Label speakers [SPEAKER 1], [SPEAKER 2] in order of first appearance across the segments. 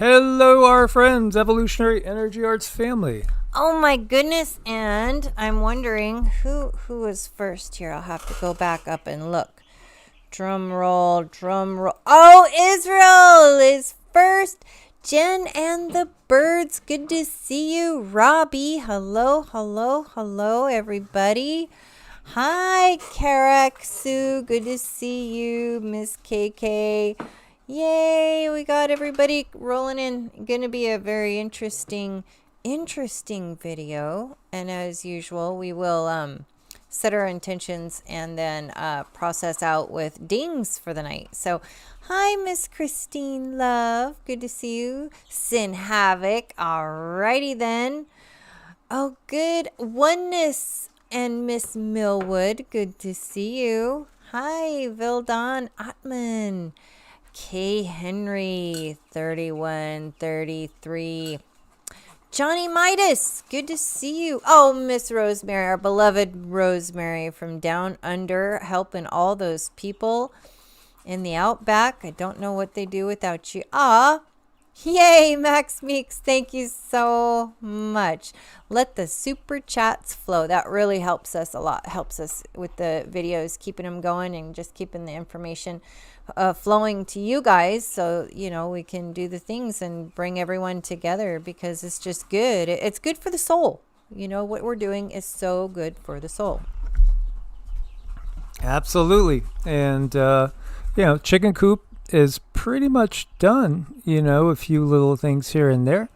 [SPEAKER 1] Hello, our friends, Evolutionary Energy Arts family.
[SPEAKER 2] Oh my goodness, and I'm wondering who was first here. I'll have to go back up and look. Drum roll, drum roll. Oh, Israel is first. Jen and the birds, good to see you. Robbie, hello, hello, hello, everybody. Hi, Karak Sue, good to see you. Miss KK. Yay, we got everybody rolling in. Gonna be a very interesting video, and as usual we will set our intentions and then process out with dings for the night. So hi, Miss Christine Love, good to see you. Sin Havoc, alrighty then. Oh, good. Oneness and Miss Millwood, good to see you. Hi, Vildon Ottman. K. Henry, 3133. Johnny Midas, good to see you. Oh, Miss Rosemary, our beloved Rosemary from down under, helping all those people in the outback. I don't know what they do without you. Yay, Max Meeks, thank you so much. Let the super chats flow. That really helps us a lot. Helps us with the videos, keeping them going and just keeping the information flowing to you guys, so we can do the things and bring everyone together, because it's just good. It's good for the soul. What we're doing is so good for the soul.
[SPEAKER 1] Absolutely. And chicken coop is pretty much done. A few little things here and there.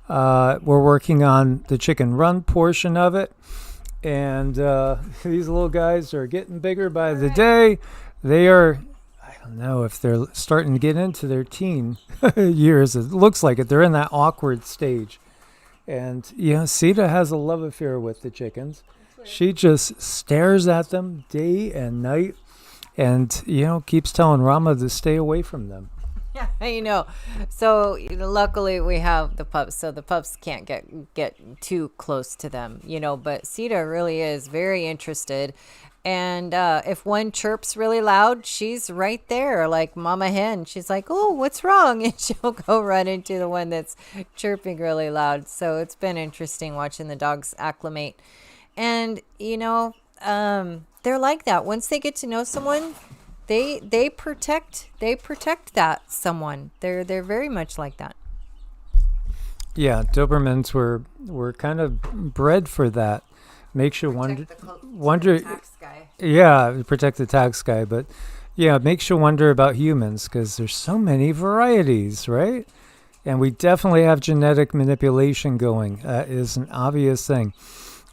[SPEAKER 1] We're working on the chicken run portion of it, and these little guys are getting bigger by the day. They are, I don't know if they're starting to get into their teen years. It looks like it. They're in that awkward stage. And, Sita has a love affair with the chickens. She just stares at them day and night and, keeps telling Rama to stay away from them.
[SPEAKER 2] Yeah, I know. So luckily we have the pups, so the pups can't get too close to them, but Sita really is very interested. And if one chirps really loud, she's right there, like Mama Hen. She's like, oh, what's wrong? And she'll go run into the one that's chirping really loud. So it's been interesting watching the dogs acclimate. And, they're like that. Once they get to know someone, they protect that someone. They're very much like that.
[SPEAKER 1] Yeah, Dobermans were kind of bred for that. Makes you wonder.
[SPEAKER 2] Tax guy.
[SPEAKER 1] Yeah, protect the tax guy, but it makes you wonder about humans, because there's so many varieties, right? And we definitely have genetic manipulation going. That is an obvious thing.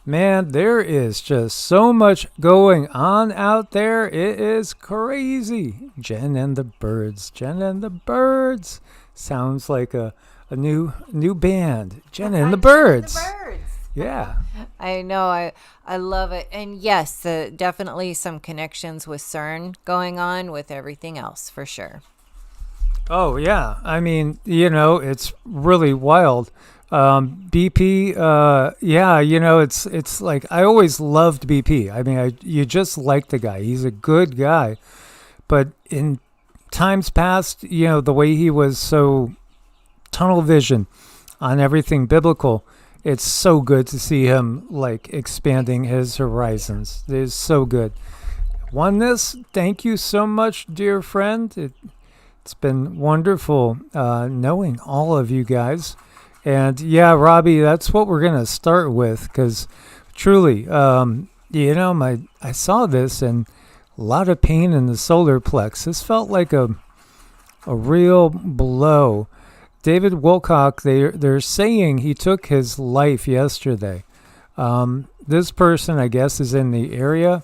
[SPEAKER 1] Man, there is just so much going on out there. It is crazy. Jen and the Birds. Jen and the Birds sounds like a new band. Jen and the Birds. Yeah.
[SPEAKER 2] I know. I love it. And yes, definitely some connections with CERN going on with everything else, for sure.
[SPEAKER 1] Oh, yeah. I mean, it's really wild. BP, it's like, I always loved BP. I mean, you just like the guy. He's a good guy. But in times past, the way he was so tunnel vision on everything biblical, it's so good to see him like expanding his horizons. It is so good. Oneness, thank you so much, dear friend. It's been wonderful knowing all of you guys. And yeah, Robbie, that's what we're going to start with, because truly, I saw this and a lot of pain in the solar plex. This felt like a real blow. David Wilcock, they're saying he took his life yesterday. This person, I guess, is in the area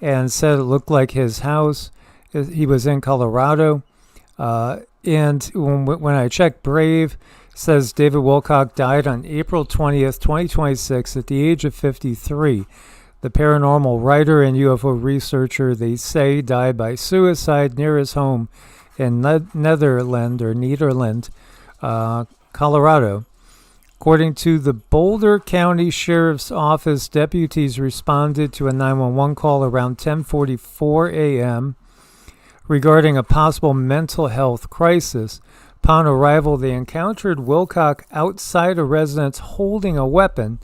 [SPEAKER 1] and said it looked like his house. He was in Colorado. And when I checked Brave, it says David Wilcock died on April 20th, 2026 at the age of 53. The paranormal writer and UFO researcher, they say, died by suicide near his home in Nederland, Colorado. According to the Boulder County Sheriff's Office, deputies responded to a 911 call around 10:44 a.m. regarding a possible mental health crisis. Upon arrival, they encountered Wilcock outside a residence holding a weapon.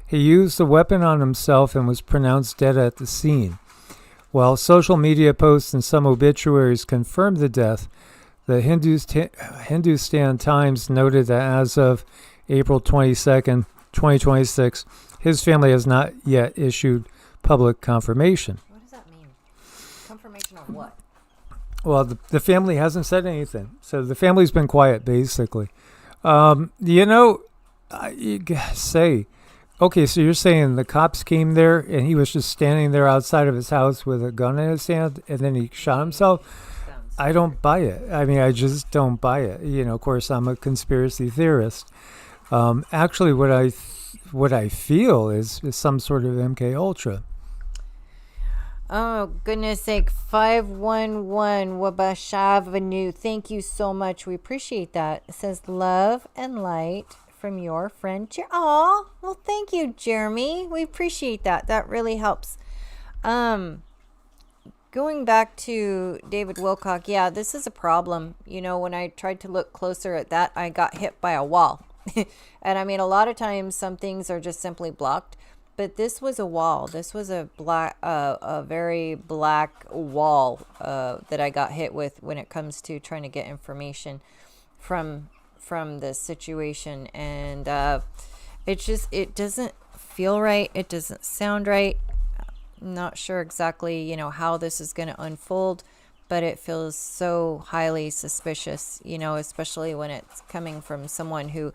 [SPEAKER 1] He used the weapon on himself and was pronounced dead at the scene. While social media posts and some obituaries confirmed the death, the Hindustan Times noted that as of April 22nd, 2026, his family has not yet issued public confirmation.
[SPEAKER 2] What does that mean? Confirmation of what?
[SPEAKER 1] Well, the family hasn't said anything. So the family's been quiet, basically. You say, okay, so you're saying the cops came there and he was just standing there outside of his house with a gun in his hand and then he shot himself? I don't buy it. I mean, I just don't buy it. Of course, I'm a conspiracy theorist. Actually, what I feel is some sort of MK Ultra.
[SPEAKER 2] Oh, goodness sake. 511 Wabash Avenue. Thank you so much. We appreciate that. It says love and light from your friend. Aw, well, thank you, Jeremy. We appreciate that. That really helps. Going back to David Wilcock, yeah, this is a problem. When I tried to look closer at that, I got hit by a wall. And I mean, a lot of times some things are just simply blocked, but this was a wall. This was a very black wall that I got hit with when it comes to trying to get information from this situation. And it doesn't feel right. It doesn't sound right. Not sure exactly, how this is going to unfold, but it feels so highly suspicious, especially when it's coming from someone who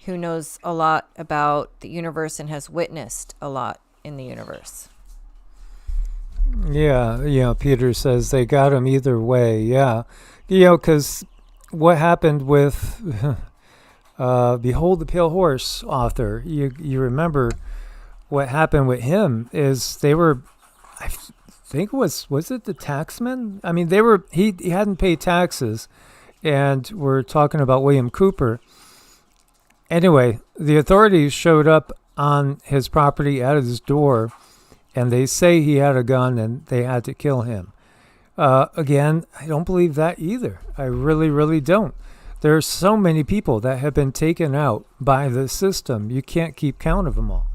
[SPEAKER 2] knows a lot about the universe and has witnessed a lot in the universe.
[SPEAKER 1] Yeah, Peter says they got him either way. Yeah, because what happened with Behold the Pale Horse author, you remember what happened with him is they were, I think was it the taxman? I mean, he hadn't paid taxes, and we're talking about William Cooper. Anyway, the authorities showed up on his property at his door, and they say he had a gun and they had to kill him. Again, I don't believe that either. I really, really don't. There are so many people that have been taken out by the system. You can't keep count of them all.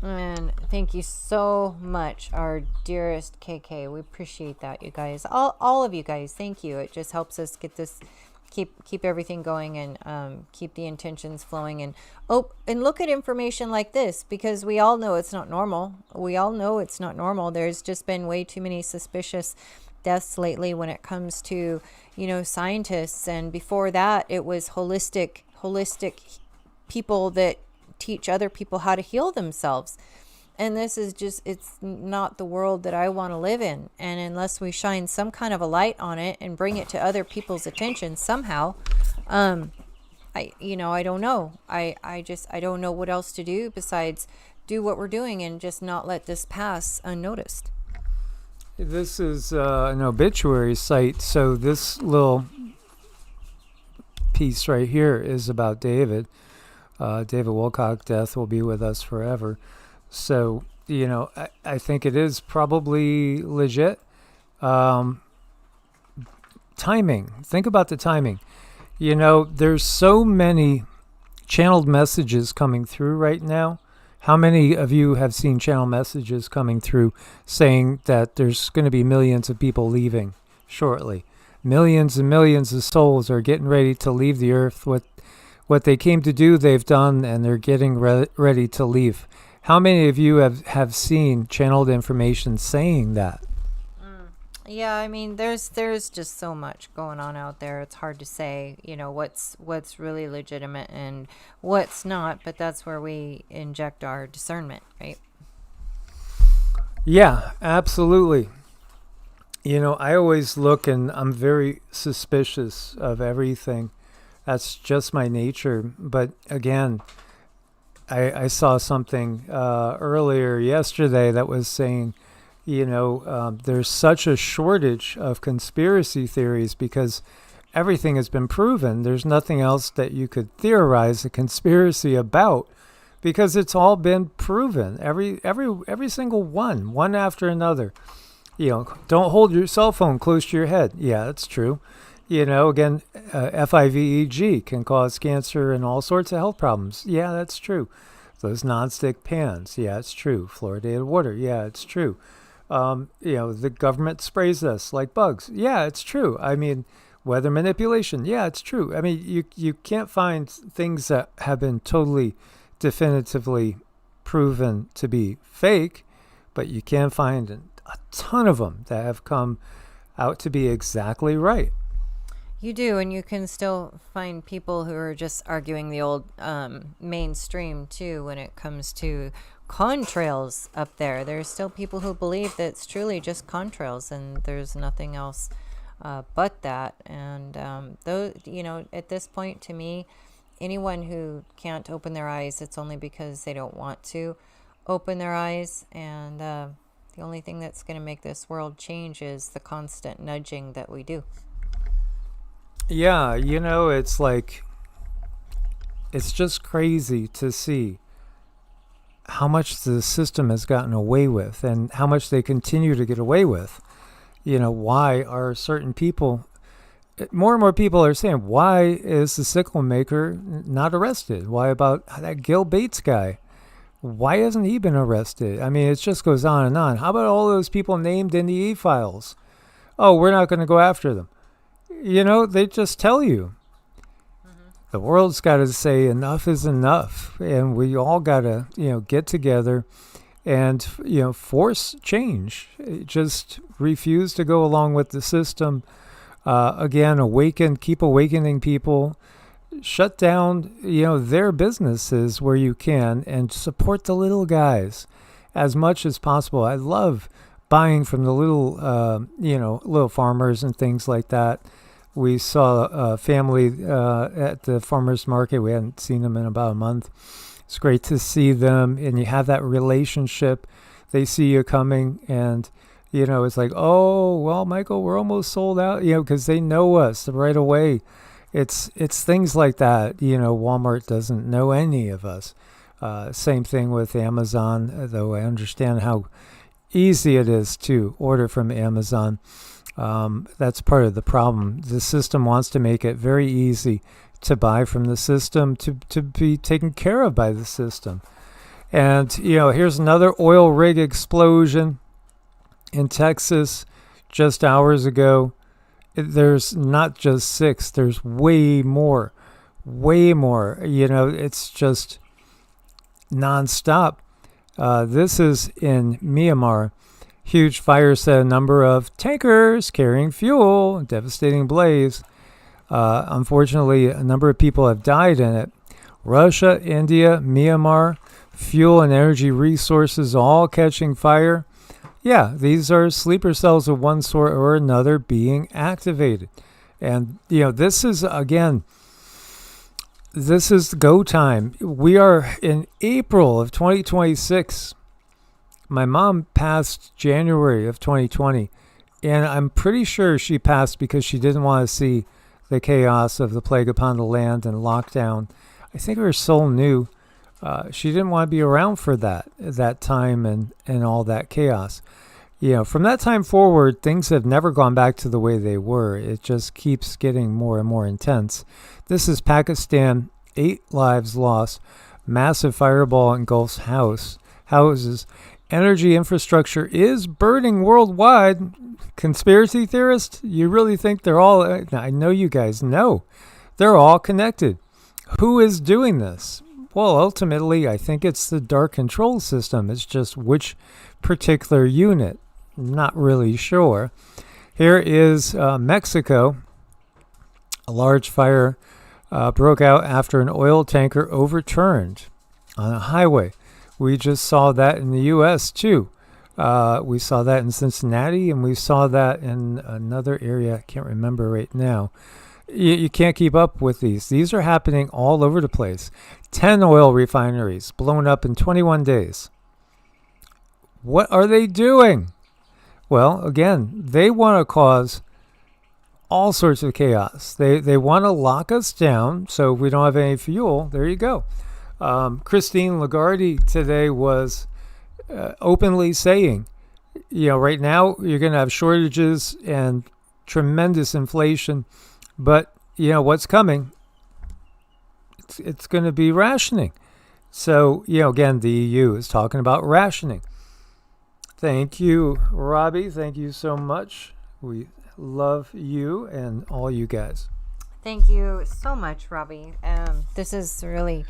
[SPEAKER 2] And thank you so much, our dearest KK. We appreciate that, you guys. All of you guys, thank you. It just helps us get this, keep everything going, and keep the intentions flowing. And look at information like this, because we all know it's not normal. There's just been way too many suspicious deaths lately when it comes to, scientists. And before that, it was holistic people that teach other people how to heal themselves. And this is just, it's not the world that I want to live in. And unless we shine some kind of a light on it and bring it to other people's attention somehow, I don't know. I don't know what else to do besides do what we're doing and just not let this pass unnoticed.
[SPEAKER 1] This is an obituary site. So this little piece right here is about David. David Wilcock, death will be with us forever. So, I think it is probably legit. Timing. Think about the timing. There's so many channeled messages coming through right now. How many of you have seen channel messages coming through saying that there's going to be millions of people leaving shortly? Millions and millions of souls are getting ready to leave the earth. What they came to do, they've done, and they're getting ready to leave. How many of you have seen channeled information saying that?
[SPEAKER 2] Yeah, I mean, there's just so much going on out there. It's hard to say, what's really legitimate and what's not, but that's where we inject our discernment, right?
[SPEAKER 1] Yeah, absolutely. I always look, and I'm very suspicious of everything. That's just my nature. But again, I saw something earlier yesterday that was saying, there's such a shortage of conspiracy theories because everything has been proven. There's nothing else that you could theorize a conspiracy about because it's all been proven. Every single one after another. Don't hold your cell phone close to your head. Yeah, that's true. Again, FIVEG can cause cancer and all sorts of health problems. Yeah, that's true. Those nonstick pans. Yeah, it's true. Fluoridated water. Yeah, it's true. The government sprays us like bugs. Yeah, it's true. I mean, weather manipulation. Yeah, it's true. I mean, you can't find things that have been totally definitively proven to be fake, but you can find a ton of them that have come out to be exactly right.
[SPEAKER 2] You do, and you can still find people who are just arguing the old mainstream too when it comes to contrails up there. There's still people who believe that it's truly just contrails and there's nothing else but that. And at this point, to me, anyone who can't open their eyes, it's only because they don't want to open their eyes. And the only thing that's going to make this world change is the constant nudging that we do.
[SPEAKER 1] Yeah, it's like, it's just crazy to see how much the system has gotten away with and how much they continue to get away with. Why are certain people, more and more people are saying, why is the sickle maker not arrested? Why about that Gil Bates guy? Why hasn't he been arrested? I mean, it just goes on and on. How about all those people named in the e-files? Oh, we're not going to go after them. They just tell you. The world's got to say enough is enough, and we all got to, get together and, force change. Just refuse to go along with the system. Again, keep awakening people. Shut down, their businesses where you can, and support the little guys as much as possible. I love buying from the little farmers and things like that. We saw a family at the farmer's market. We hadn't seen them in about a month. It's great to see them, and you have that relationship. They see you coming, and, it's like, oh, well, Michael, we're almost sold out, because they know us right away. It's things like that. Walmart doesn't know any of us. Same thing with Amazon, though I understand how easy it is to order from Amazon. That's part of the problem. The system wants to make it very easy to buy from the system, to be taken care of by the system. And, here's another oil rig explosion in Texas just hours ago. There's not just 6, there's way more. It's just nonstop. This is in Myanmar. Huge fire set a number of tankers carrying fuel, devastating blaze. Unfortunately, a number of people have died in it. Russia, India, Myanmar, fuel and energy resources all catching fire. Yeah, these are sleeper cells of one sort or another being activated. And, this is go time. We are in April of 2026. My mom passed January of 2020, and I'm pretty sure she passed because she didn't want to see the chaos of the plague upon the land and lockdown. I think her soul knew she didn't want to be around for that time and all that chaos. From that time forward, things have never gone back to the way they were. It just keeps getting more and more intense. This is Pakistan, 8 lives lost, massive fireball engulfs houses. Energy infrastructure is burning worldwide. Conspiracy theorists, you really think they're all... I know you guys know. They're all connected. Who is doing this? Well, ultimately, I think it's the dark control system. It's just which particular unit. Not really sure. Here is Mexico. A large fire broke out after an oil tanker overturned on a highway. We just saw that in the U.S. too. We saw that in Cincinnati, and we saw that in another area. I can't remember right now. You can't keep up with these. These are happening all over the place. 10 oil refineries blown up in 21 days. What are they doing? Well, again, they want to cause all sorts of chaos. They want to lock us down so we don't have any fuel. There you go. Christine Lagarde today was openly saying, right now you're going to have shortages and tremendous inflation But, what's coming? It's going to be rationing. So, again, the EU is talking about rationing. Thank you, Robbie. Thank you so much. We love you and all you guys.
[SPEAKER 2] Thank you so much, Robbie. This is really,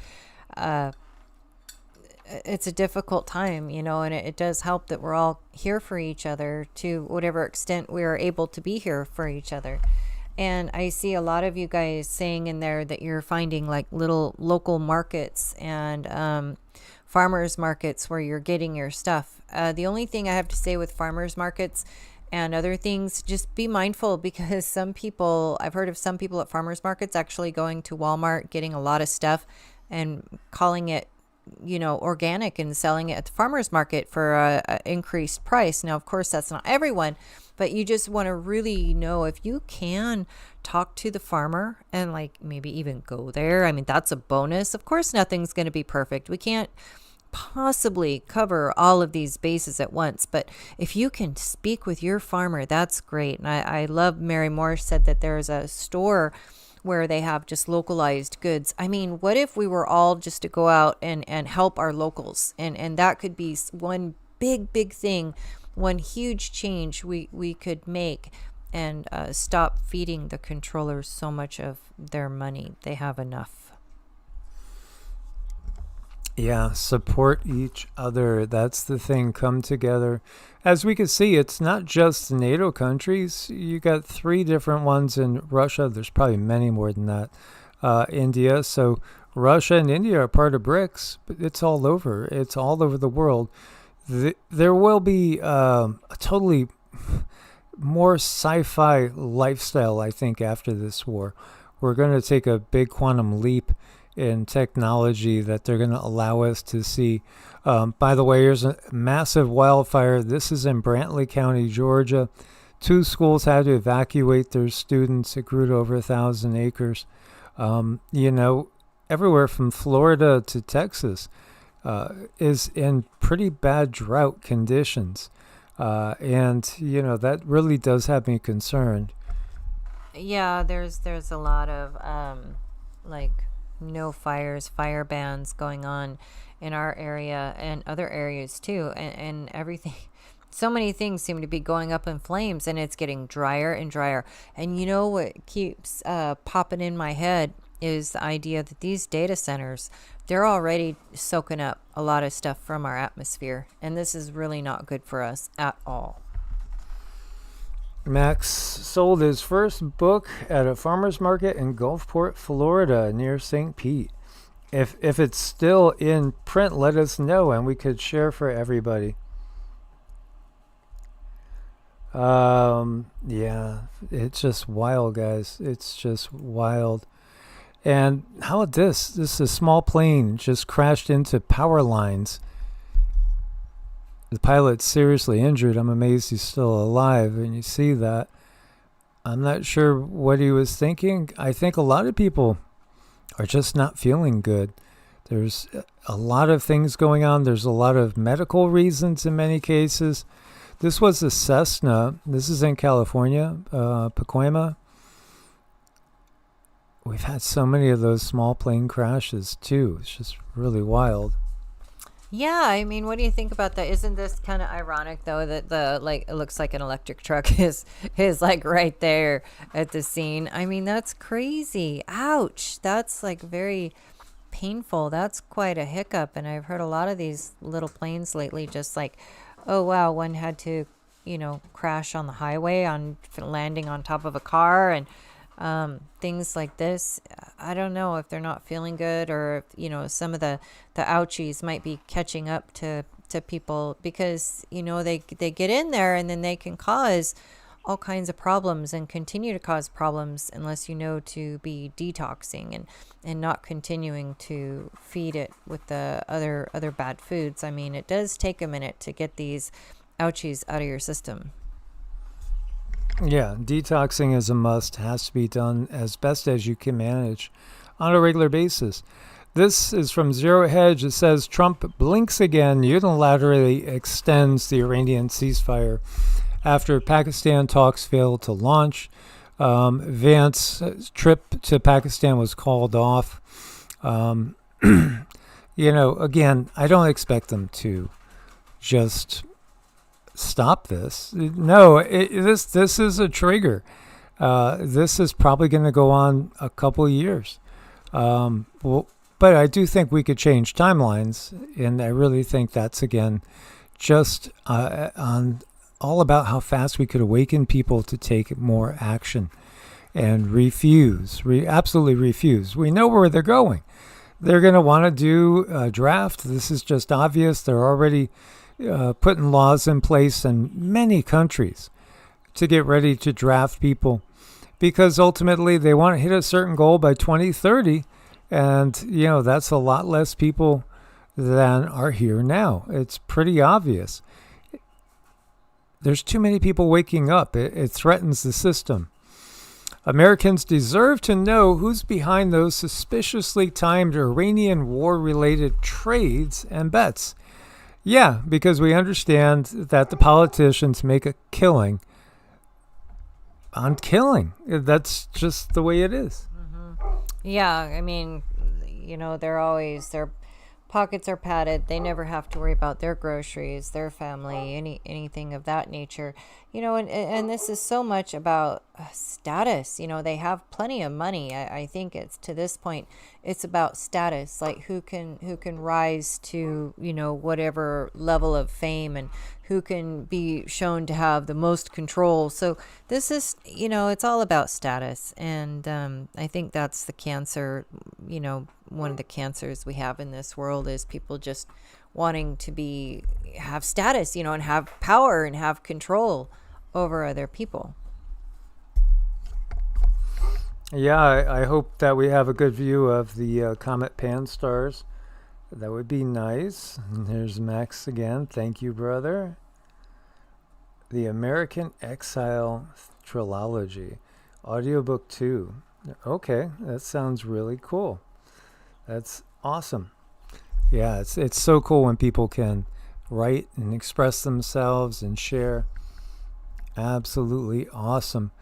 [SPEAKER 2] it's a difficult time, and it does help that we're all here for each other to whatever extent we are able to be here for each other. And I see a lot of you guys saying in there that you're finding like little local markets and farmers markets where you're getting your stuff. The only thing I have to say with farmers markets and other things, just be mindful, because I've heard of some people at farmers markets actually going to Walmart, getting a lot of stuff and calling it, organic, and selling it at the farmers market for a increased price. Now, of course, that's not everyone, but you just want to really know if you can talk to the farmer and like maybe even go there. I mean, that's a bonus. Of course, nothing's going to be perfect. We can't possibly cover all of these bases at once, but if you can speak with your farmer, that's great. And I love Mary Moore said that there's a store where they have just localized goods. I mean, what if we were all just to go out and help our locals? And that could be one big thing, one huge change we could make, and stop feeding the controllers so much of their money. They have enough.
[SPEAKER 1] Yeah, support each other. That's the thing. Come together. As we can see, it's not just the NATO countries. You got 3 different ones in Russia. There's probably many more than that. India. So Russia and India are part of BRICS, but it's all over. It's all over the world. There will be a totally more sci-fi lifestyle, I think, after this war. We're going to take a big quantum leap in technology that they're going to allow us to see. By the way, here's a massive wildfire. This is in Brantley County, Georgia. 2 schools had to evacuate their students. It grew to over 1,000 acres. Everywhere from Florida to Texas is in pretty bad drought conditions. And that really does have me concerned.
[SPEAKER 2] Yeah, there's a lot of fire bans going on in our area and other areas too, and everything. So many things seem to be going up in flames, and it's getting drier and drier. And what keeps popping in my head is the idea that these data centers, they're already soaking up a lot of stuff from our atmosphere, and this is really not good for us at all.
[SPEAKER 1] Max sold his first book at a farmer's market in Gulfport, Florida, near St. Pete. If it's still in print, let us know, and we could share for everybody. Yeah, it's just wild, guys. It's just wild. And how about this? This is a small plane just crashed into power lines. The pilot's seriously injured. I'm amazed he's still alive, and you see that. I'm not sure what he was thinking. I think a lot of people are just not feeling good. There's a lot of things going on. There's a lot of medical reasons in many cases. This was a Cessna. This is in California, Pacoima. We've had so many of those small plane crashes too. It's just really wild.
[SPEAKER 2] Yeah, I mean, what do you think about that? Isn't this kind of ironic though that it looks like an electric truck is like right there at the scene? I mean, that's crazy. Ouch. That's like very painful. That's quite a hiccup. And I've heard a lot of these little planes lately just like, oh wow, one had to, crash on the highway on landing on top of a car, and things like this. I don't know if they're not feeling good, or if, some of the ouchies might be catching up to people, because they get in there and then they can cause all kinds of problems and continue to cause problems unless you know to be detoxing and not continuing to feed it with the other bad foods. I mean, it does take a minute to get these ouchies out of your system.
[SPEAKER 1] Yeah, detoxing is a must. Has to be done as best as you can manage on a regular basis. This is from Zero Hedge. It says Trump blinks again, unilaterally extends the Iranian ceasefire after Pakistan talks failed to launch. Vance's trip to Pakistan was called off. Um, again, I don't expect them to just stop this. No, this is a trigger. This is probably going to go on a couple of years. But I do think we could change timelines, and I really think that's, again, just on all about how fast we could awaken people to take more action and absolutely refuse. We know where they're going. They're going to want to do a draft. This is just obvious. They're already putting laws in place in many countries to get ready to draft people, because ultimately they want to hit a certain goal by 2030. And, that's a lot less people than are here now. It's pretty obvious. There's too many people waking up. It threatens the system. Americans deserve to know who's behind those suspiciously timed Iranian war-related trades and bets. Yeah, because we understand that the politicians make a killing on killing. That's just the way it is.
[SPEAKER 2] Yeah, I mean, their pockets are padded. They never have to worry about their groceries, their family, anything of that nature. And this is so much about status. They have plenty of money. I think it's, to this point, it's about status, like who can rise to, whatever level of fame, and who can be shown to have the most control. So this is, it's all about status. And I think that's the cancer, one of the cancers we have in this world is people just wanting to have status, and have power and have control over other people.
[SPEAKER 1] Yeah, I hope that we have a good view of the comet Pan stars. That would be nice. And here's Max again. Thank you, brother. The American Exile Trilogy, audiobook 2. Okay, that sounds really cool. That's awesome. Yeah, it's so cool when people can write and express themselves and share. Absolutely awesome.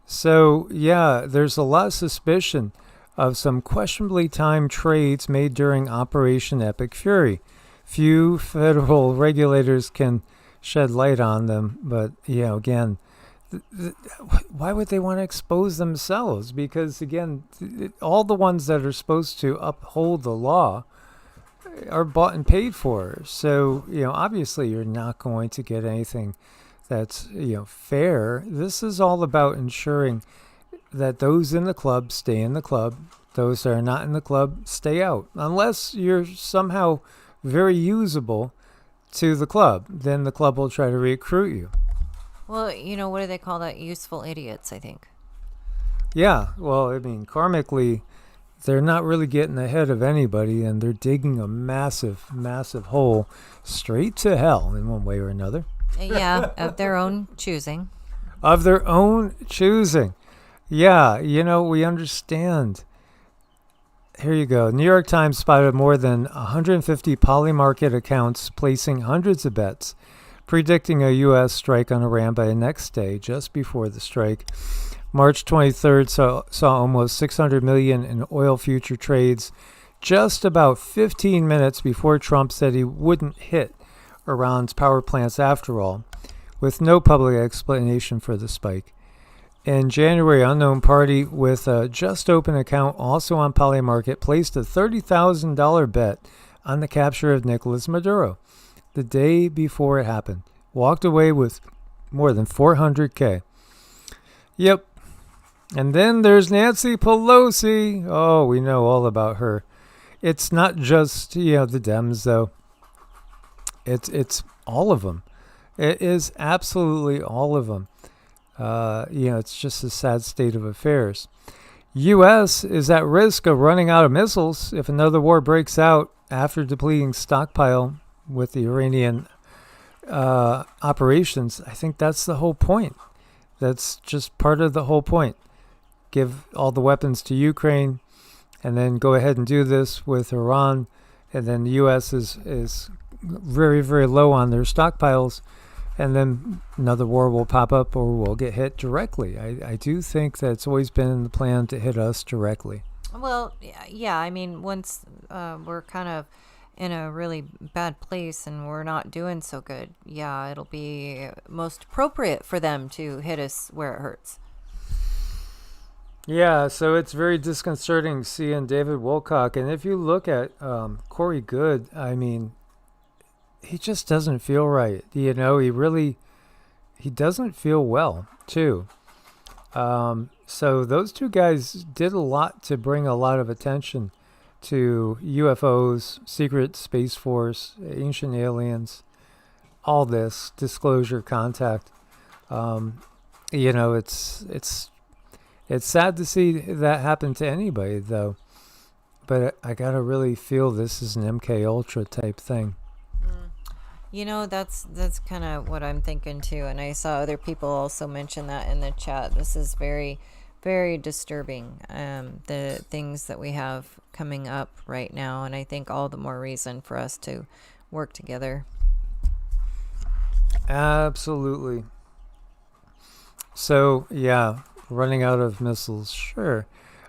[SPEAKER 1] So, yeah, there's a lot of suspicion of some questionably timed trades made during Operation Epic Fury. Few federal regulators can shed light on them, but, again, why would they want to expose themselves? Because, again, all the ones that are supposed to uphold the law are bought and paid for. So, obviously you're not going to get anything that's, fair. This is all about ensuring that those in the club stay in the club. Those that are not in the club stay out. Unless you're somehow very usable to the club, then the club will try to recruit you.
[SPEAKER 2] Well, what do they call that? Useful idiots, I think.
[SPEAKER 1] Yeah, well, I mean, karmically, they're not really getting ahead of anybody, and they're digging a massive, massive hole straight to hell in one way or another.
[SPEAKER 2] Yeah, of their own choosing.
[SPEAKER 1] Of their own choosing. Yeah, we understand. Here you go. New York Times spotted more than 150 polymarket accounts placing hundreds of bets, predicting a U.S. strike on Iran by the next day, just before the strike. March 23rd saw almost $600 million in oil future trades, just about 15 minutes before Trump said he wouldn't hit Iran's power plants after all, with no public explanation for the spike. In January, unknown party with a just open account also on Polymarket placed a $30,000 bet on the capture of Nicolas Maduro the day before it happened. Walked away with more than $400K. Yep. And then there's Nancy Pelosi. Oh, we know all about her. It's not just, the Dems, though. It's all of them. It is absolutely all of them. It's just a sad state of affairs. U.S. is at risk of running out of missiles if another war breaks out after depleting stockpile with the Iranian operations. I think that's the whole point. That's just part of the whole point. Give all the weapons to Ukraine, and then go ahead and do this with Iran, and then the U.S. is very, very low on their stockpiles, and then another war will pop up or we'll get hit directly. I do think that it's always been in the plan to hit us directly.
[SPEAKER 2] Well, yeah, I mean, once we're kind of in a really bad place and we're not doing so good, yeah, it'll be most appropriate for them to hit us where it hurts.
[SPEAKER 1] Yeah, so it's very disconcerting seeing David Wilcock. And if you look at Corey Good, I mean, he just doesn't feel right. He doesn't feel well, too. So those two guys did a lot to bring a lot of attention to UFOs, secret Space Force, ancient aliens, all this, disclosure, contact. It's sad to see that happen to anybody, though. But I gotta really feel this is an MK Ultra type thing.
[SPEAKER 2] That's kind of what I'm thinking too. And I saw other people also mention that in the chat. This is very, very disturbing. The things that we have coming up right now, and I think all the more reason for us to work together.
[SPEAKER 1] Absolutely. So yeah. Running out of missiles, sure.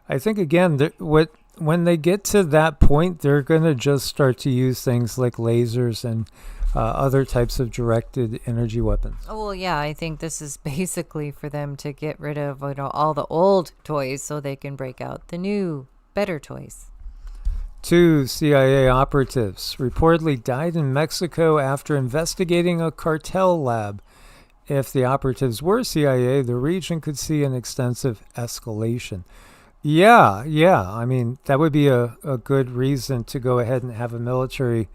[SPEAKER 1] I think again, when they get to that point, they're gonna just start to use things like lasers and other types of directed energy weapons.
[SPEAKER 2] Oh, well, yeah, I think this is basically for them to get rid of all the old toys so they can break out the new, better toys.
[SPEAKER 1] 2 CIA operatives reportedly died in Mexico after investigating a cartel lab. If the operatives were CIA, the region could see an extensive escalation. Yeah. I mean, that would be a good reason to go ahead and have a military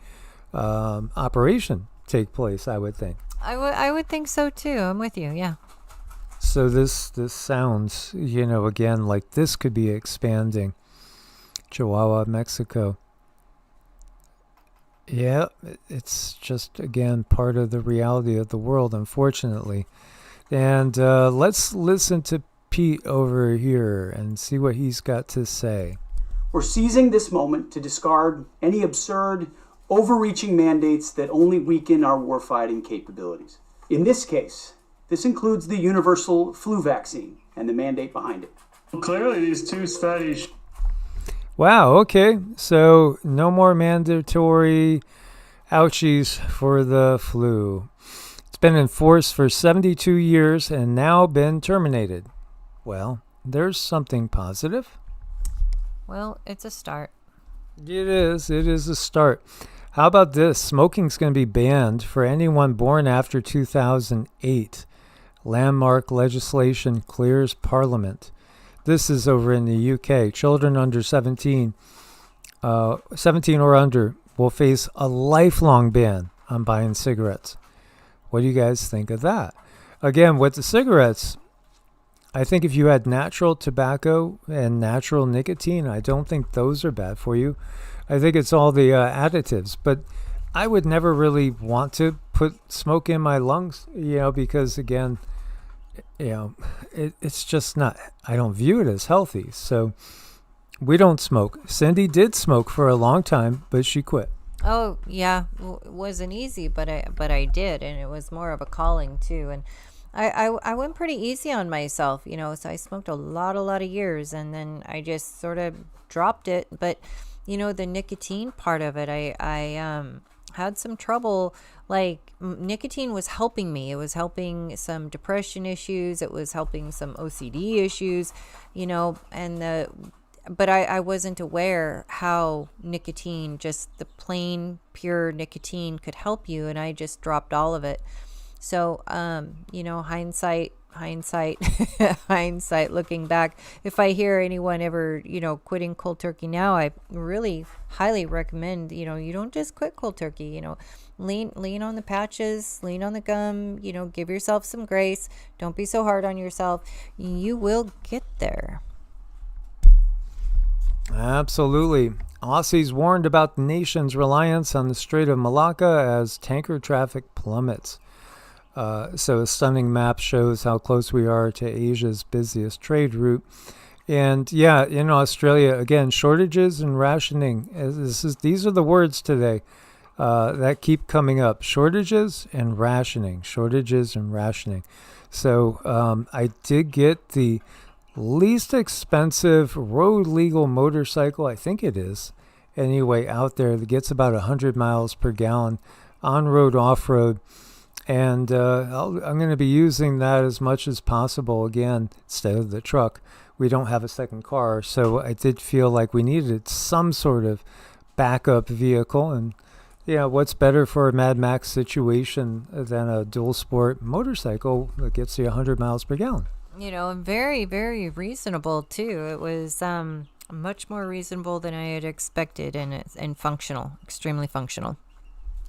[SPEAKER 1] operation take place, I would think.
[SPEAKER 2] I would think so, too. I'm with you, yeah.
[SPEAKER 1] So this sounds, again, like this could be expanding. Chihuahua, Mexico. Yeah, it's just, again, part of the reality of the world, unfortunately. And let's listen to Pete over here and see what he's got to say.
[SPEAKER 3] We're seizing this moment to discard any absurd, overreaching mandates that only weaken our warfighting capabilities. In this case, this includes the universal flu vaccine and the mandate behind it.
[SPEAKER 4] Clearly, these two studies.
[SPEAKER 1] Wow, okay. So no more mandatory ouchies for the flu. It's been in force for 72 years and now been terminated. Well, there's something positive.
[SPEAKER 2] Well, it's a start.
[SPEAKER 1] It is a start. How about this? Smoking's going to be banned for anyone born after 2008. Landmark legislation clears Parliament. This is over in the UK. Children under 17 or under, will face a lifelong ban on buying cigarettes. What do you guys think of that? Again, with the cigarettes, I think if you had natural tobacco and natural nicotine, I don't think those are bad for you. I think it's all the additives. But I would never really want to put smoke in my lungs, because, again, it's just not, I don't view it as healthy. So we don't smoke. Cindy did smoke for a long time, but she quit.
[SPEAKER 2] Oh, yeah. It wasn't easy, but I did. And it was more of a calling, too. And I went pretty easy on myself, so I smoked a lot of years. And then I just sort of dropped it. But, the nicotine part of it, I had some trouble. Like, nicotine was helping me. It was helping some depression issues. It was helping some OCD issues, but I wasn't aware how nicotine, just the plain pure nicotine, could help you. And I just dropped all of it. So, hindsight, hindsight looking back, if I hear anyone ever, quitting cold turkey now, I really highly recommend, you don't just quit cold turkey, lean on the patches, lean on the gum, give yourself some grace. Don't be so hard on yourself. You will get there.
[SPEAKER 1] Absolutely. Aussies warned about the nation's reliance on the Strait of Malacca as tanker traffic plummets. So a stunning map shows how close we are to Asia's busiest trade route. And yeah, in Australia, again, shortages and rationing. These are the words today. that keep coming up. Shortages and rationing. So I did get the least expensive road legal motorcycle, I think it is, anyway, out there that gets about 100 miles per gallon on-road, off-road. And I'm going to be using that as much as possible again instead of the truck. We don't have a second car, so I did feel like we needed some sort of backup vehicle. And yeah, what's better for a Mad Max situation than a dual sport motorcycle that gets you 100 miles per gallon?
[SPEAKER 2] You know, very, very reasonable too. It was much more reasonable than I had expected, and functional, extremely functional.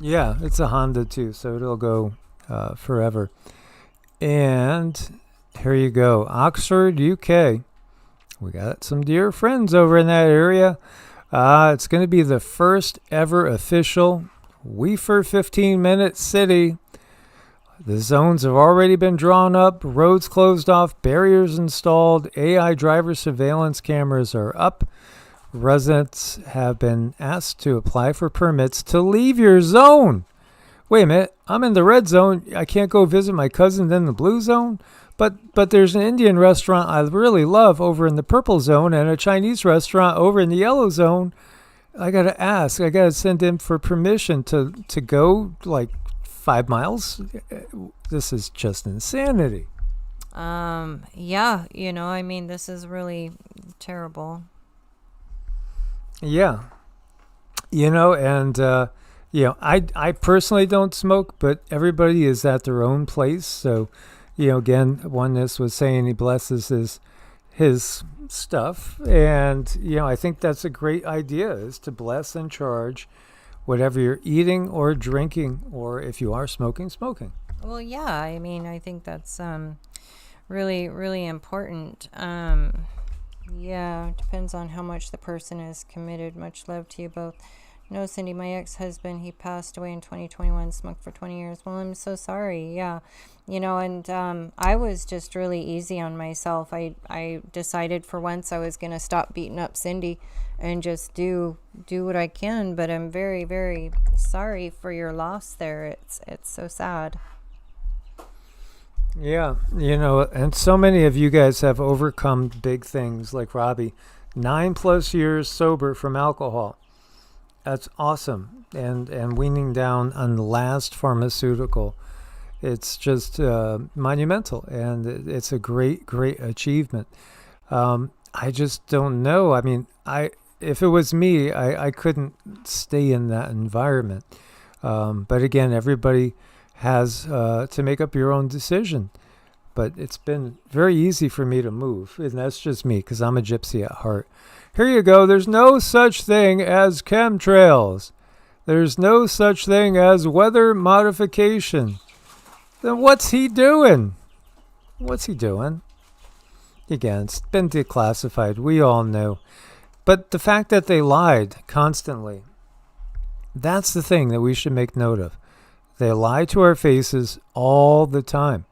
[SPEAKER 1] Yeah, it's a Honda too, so it'll go forever. And here you go, Oxford, UK. We got some dear friends over in that area. It's going to be the first ever official WEFR 15-minute city. The zones have already been drawn up, roads closed off, barriers installed, AI driver surveillance cameras are up. Residents have been asked to apply for permits to leave your zone. Wait a minute, I'm in the red zone. I can't go visit my cousin in the blue zone? But there's an Indian restaurant I really love over in the purple zone and a Chinese restaurant over in the yellow zone. I got to ask. I got to send in for permission to go like 5 miles. This is just insanity.
[SPEAKER 2] Yeah, you know, I mean, this is really terrible.
[SPEAKER 1] Yeah. You know, and, I personally don't smoke, but everybody is at their own place. So, again, Oneness was saying he blesses his stuff. And, I think that's a great idea, is to bless and charge whatever you're eating or drinking, or if you are smoking.
[SPEAKER 2] Well, yeah, I mean, I think that's really, really important. Yeah, it depends on how much the person is committed. Much love to you both. No, Cindy, my ex-husband, he passed away in 2021, smoked for 20 years. Well, I'm so sorry. Yeah. And I was just really easy on myself. I decided for once I was going to stop beating up Cindy and just do what I can. But I'm very, very sorry for your loss there. It's so sad.
[SPEAKER 1] Yeah, and so many of you guys have overcome big things, like Robbie, 9+ years sober from alcohol. That's awesome. And weaning down on the last pharmaceutical. It's just monumental, and it's a great, great achievement. I just don't know. I mean, if it was me, I couldn't stay in that environment. But again, everybody has to make up your own decision. But it's been very easy for me to move, and that's just me, because I'm a gypsy at heart. Here you go. There's no such thing as chemtrails. There's no such thing as weather modification. Then what's he doing? Again, it's been declassified. We all know. But the fact that they lied constantly, that's the thing that we should make note of. They lie to our faces all the time.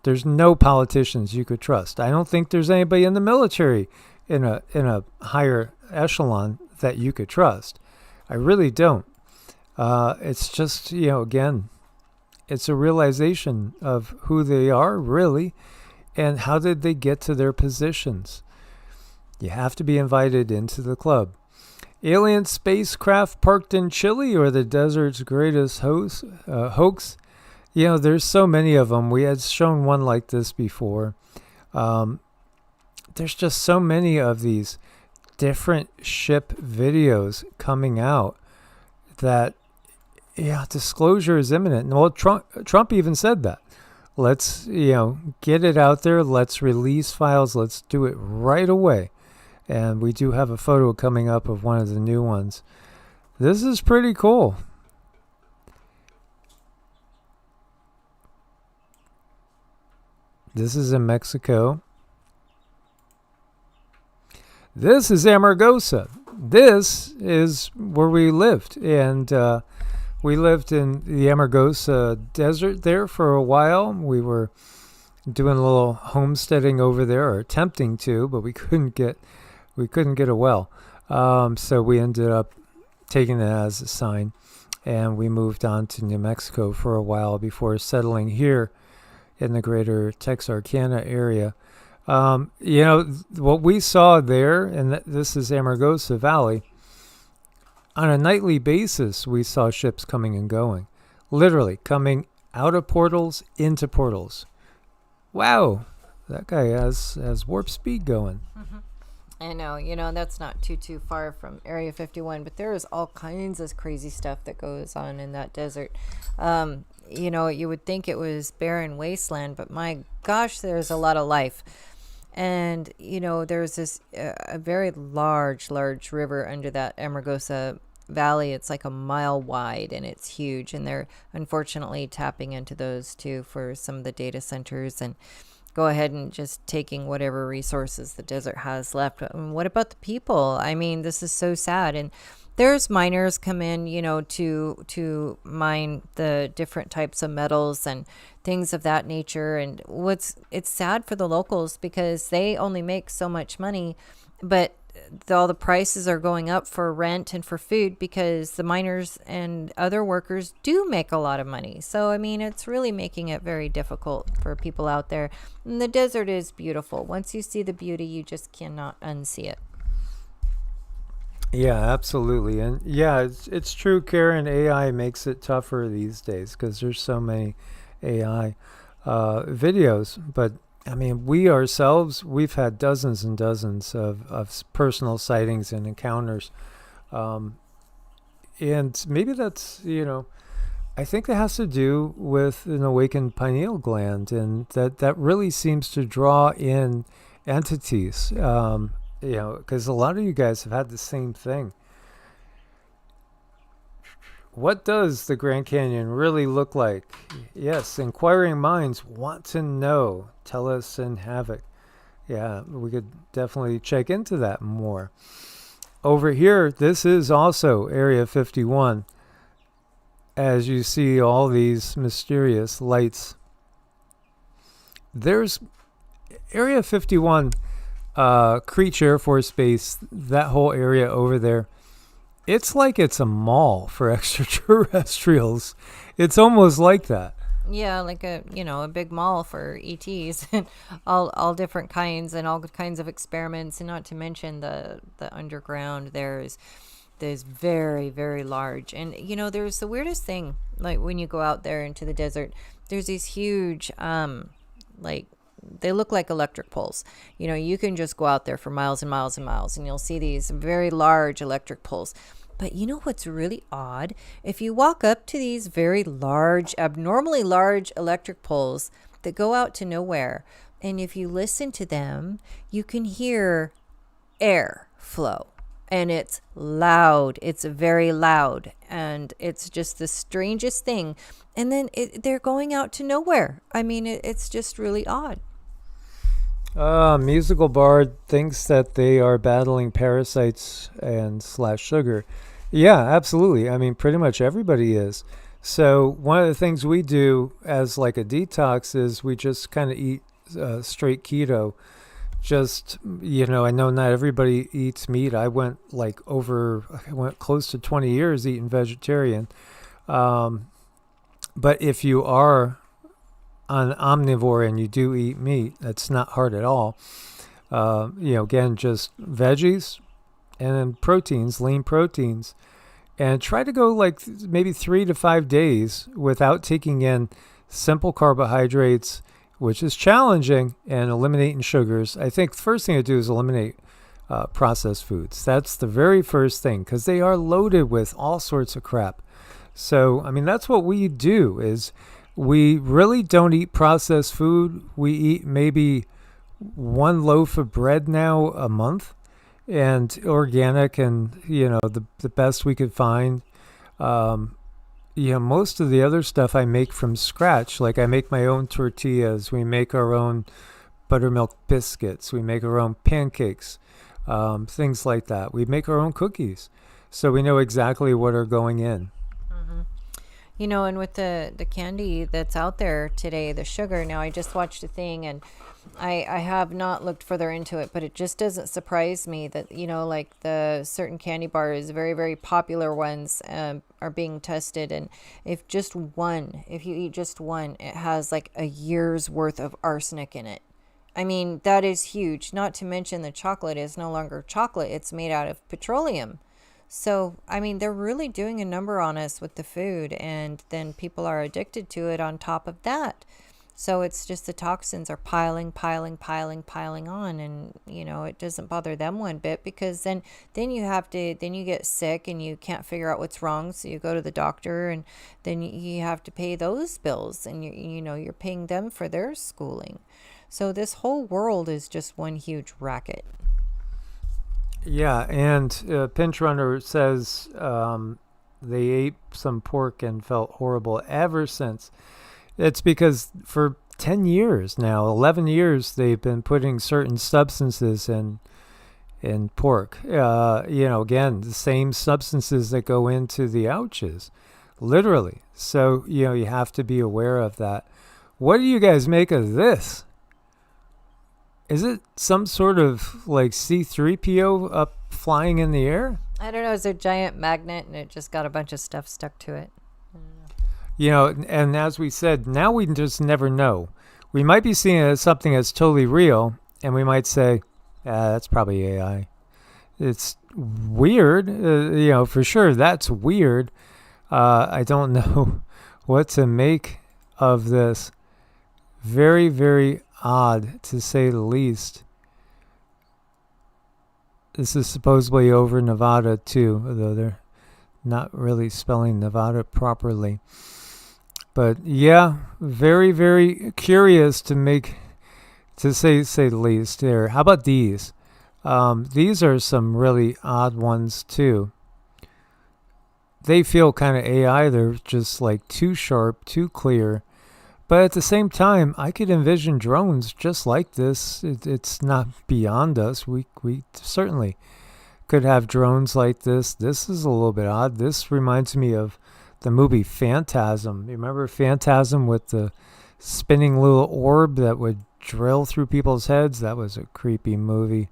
[SPEAKER 1] There's no politicians you could trust. I don't think there's anybody in the military in a higher echelon that you could trust. I really don't. It's just, again, it's a realization of who they are, really, and how did they get to their positions. You have to be invited into the club. Alien spacecraft parked in Chile, or the desert's greatest hoax. There's so many of them. We had shown one like this before. There's just so many of these different ship videos coming out that, disclosure is imminent. Well, Trump even said that. Let's, get it out there. Let's release files. Let's do it right away. And we do have a photo coming up of one of the new ones. This is pretty cool. This is in Mexico. This is Amargosa. This is where we lived. And we lived in the Amargosa desert there for a while. We were doing a little homesteading over there, or attempting to, but we couldn't get a well. So we ended up taking it as a sign. and we moved on to New Mexico for a while before settling here in the greater Texarkana area. What we saw there, and this is Amargosa Valley, on a nightly basis, we saw ships coming and going, literally coming out of portals into portals. Wow, that guy has warp speed going.
[SPEAKER 2] I know, that's not too far from Area 51, but there is all kinds of crazy stuff that goes on in that desert. You would think it was barren wasteland, but my gosh, there's a lot of life. And, there's this a very large river under that Amargosa Valley. It's like a mile wide and it's huge. And they're unfortunately tapping into those too for some of the data centers and go ahead and just taking whatever resources the desert has left. What about the people? I mean, this is so sad. And there's miners come in, to mine the different types of metals and things of that nature. And it's sad for the locals because they only make so much money, but all the prices are going up for rent and for food because the miners and other workers do make a lot of money. So, I mean, it's really making it very difficult for people out there. And the desert is beautiful. Once you see the beauty, you just cannot unsee it.
[SPEAKER 1] Yeah, absolutely. And yeah, it's true, Karen. AI makes it tougher these days because there's so many AI videos. But I mean, we ourselves, we've had dozens and dozens of personal sightings and encounters. And maybe that's, I think that has to do with an awakened pineal gland, and that really seems to draw in entities. Because a lot of you guys have had the same thing. What does the Grand Canyon really look like? Yes, inquiring minds want to know. Tell us in Havoc. Yeah, we could definitely check into that more. Over here, this is also Area 51. As you see all these mysterious lights. There's Area 51, Creech Air Force Base, that whole area over there. It's like it's a mall for extraterrestrials. It's almost like that.
[SPEAKER 2] Yeah, like a big mall for ETs and all different kinds and all kinds of experiments, and not to mention the underground. There's very, very large, and there's the weirdest thing, like when you go out there into the desert, there's these huge they look like electric poles. You can just go out there for miles and miles and miles and you'll see these very large electric poles. But you know what's really odd? If you walk up to these very large, abnormally large electric poles that go out to nowhere, and if you listen to them, you can hear air flow. And it's loud. It's very loud. And it's just the strangest thing. And then they're going out to nowhere. I mean, it's just really odd.
[SPEAKER 1] Musical Bard thinks that they are battling parasites and /sugar. Yeah, absolutely. I mean, pretty much everybody is. So one of the things we do as like a detox is we just kind of eat straight keto. Just, I know not everybody eats meat. I went close to 20 years eating vegetarian. But if you are an omnivore and you do eat meat, that's not hard at all. Again, just veggies and then proteins, lean proteins, and try to go like maybe 3 to 5 days without taking in simple carbohydrates, which is challenging, and eliminating sugars. I think the first thing to do is eliminate processed foods. That's the very first thing, because they are loaded with all sorts of crap. So, I mean, that's what we do, is we really don't eat processed food. We eat maybe 1 loaf of bread now a month, and organic, and, the best we could find. Most of the other stuff I make from scratch. Like I make my own tortillas. We make our own buttermilk biscuits. We make our own pancakes, things like that. We make our own cookies. So we know exactly what are going in.
[SPEAKER 2] You know, and with the candy that's out there today, the sugar, now I just watched a thing, and I have not looked further into it, but it just doesn't surprise me that, you know, like the certain candy bars, very, very popular ones, are being tested. And if you eat just one, it has like a year's worth of arsenic in it. I mean, that is huge. Not to mention the chocolate is no longer chocolate. It's made out of petroleum. So, I mean, they're really doing a number on us with the food, and then people are addicted to it on top of that. So it's just the toxins are piling on, and, you know, it doesn't bother them one bit, because then you get sick and you can't figure out what's wrong. So you go to the doctor, and then you have to pay those bills, and you're paying them for their schooling. So this whole world is just one huge racket.
[SPEAKER 1] Yeah, and Pinch Runner says they ate some pork and felt horrible ever since. It's because for 10 years now, 11 years, they've been putting certain substances in pork. Again, the same substances that go into the ouches, literally. So, you have to be aware of that. What do you guys make of this? Is it some sort of like C-3PO up flying in the air?
[SPEAKER 2] I don't know. It's a giant magnet, and it just got a bunch of stuff stuck to it.
[SPEAKER 1] And as we said, now we just never know. We might be seeing it as something that's totally real, and we might say, that's probably AI. It's weird. For sure, that's weird. I don't know what to make of this. Very, very odd, to say the least. This is supposedly over Nevada too, although they're not really spelling Nevada properly. But yeah, very, very curious to say the least there. How about these? These are some really odd ones too. They feel kind of AI. They're just like too sharp, too clear. But at the same time, I could envision drones just like this. It's not beyond us. We certainly could have drones like this. This is a little bit odd. This reminds me of the movie Phantasm. You remember Phantasm with the spinning little orb that would drill through people's heads? That was a creepy movie.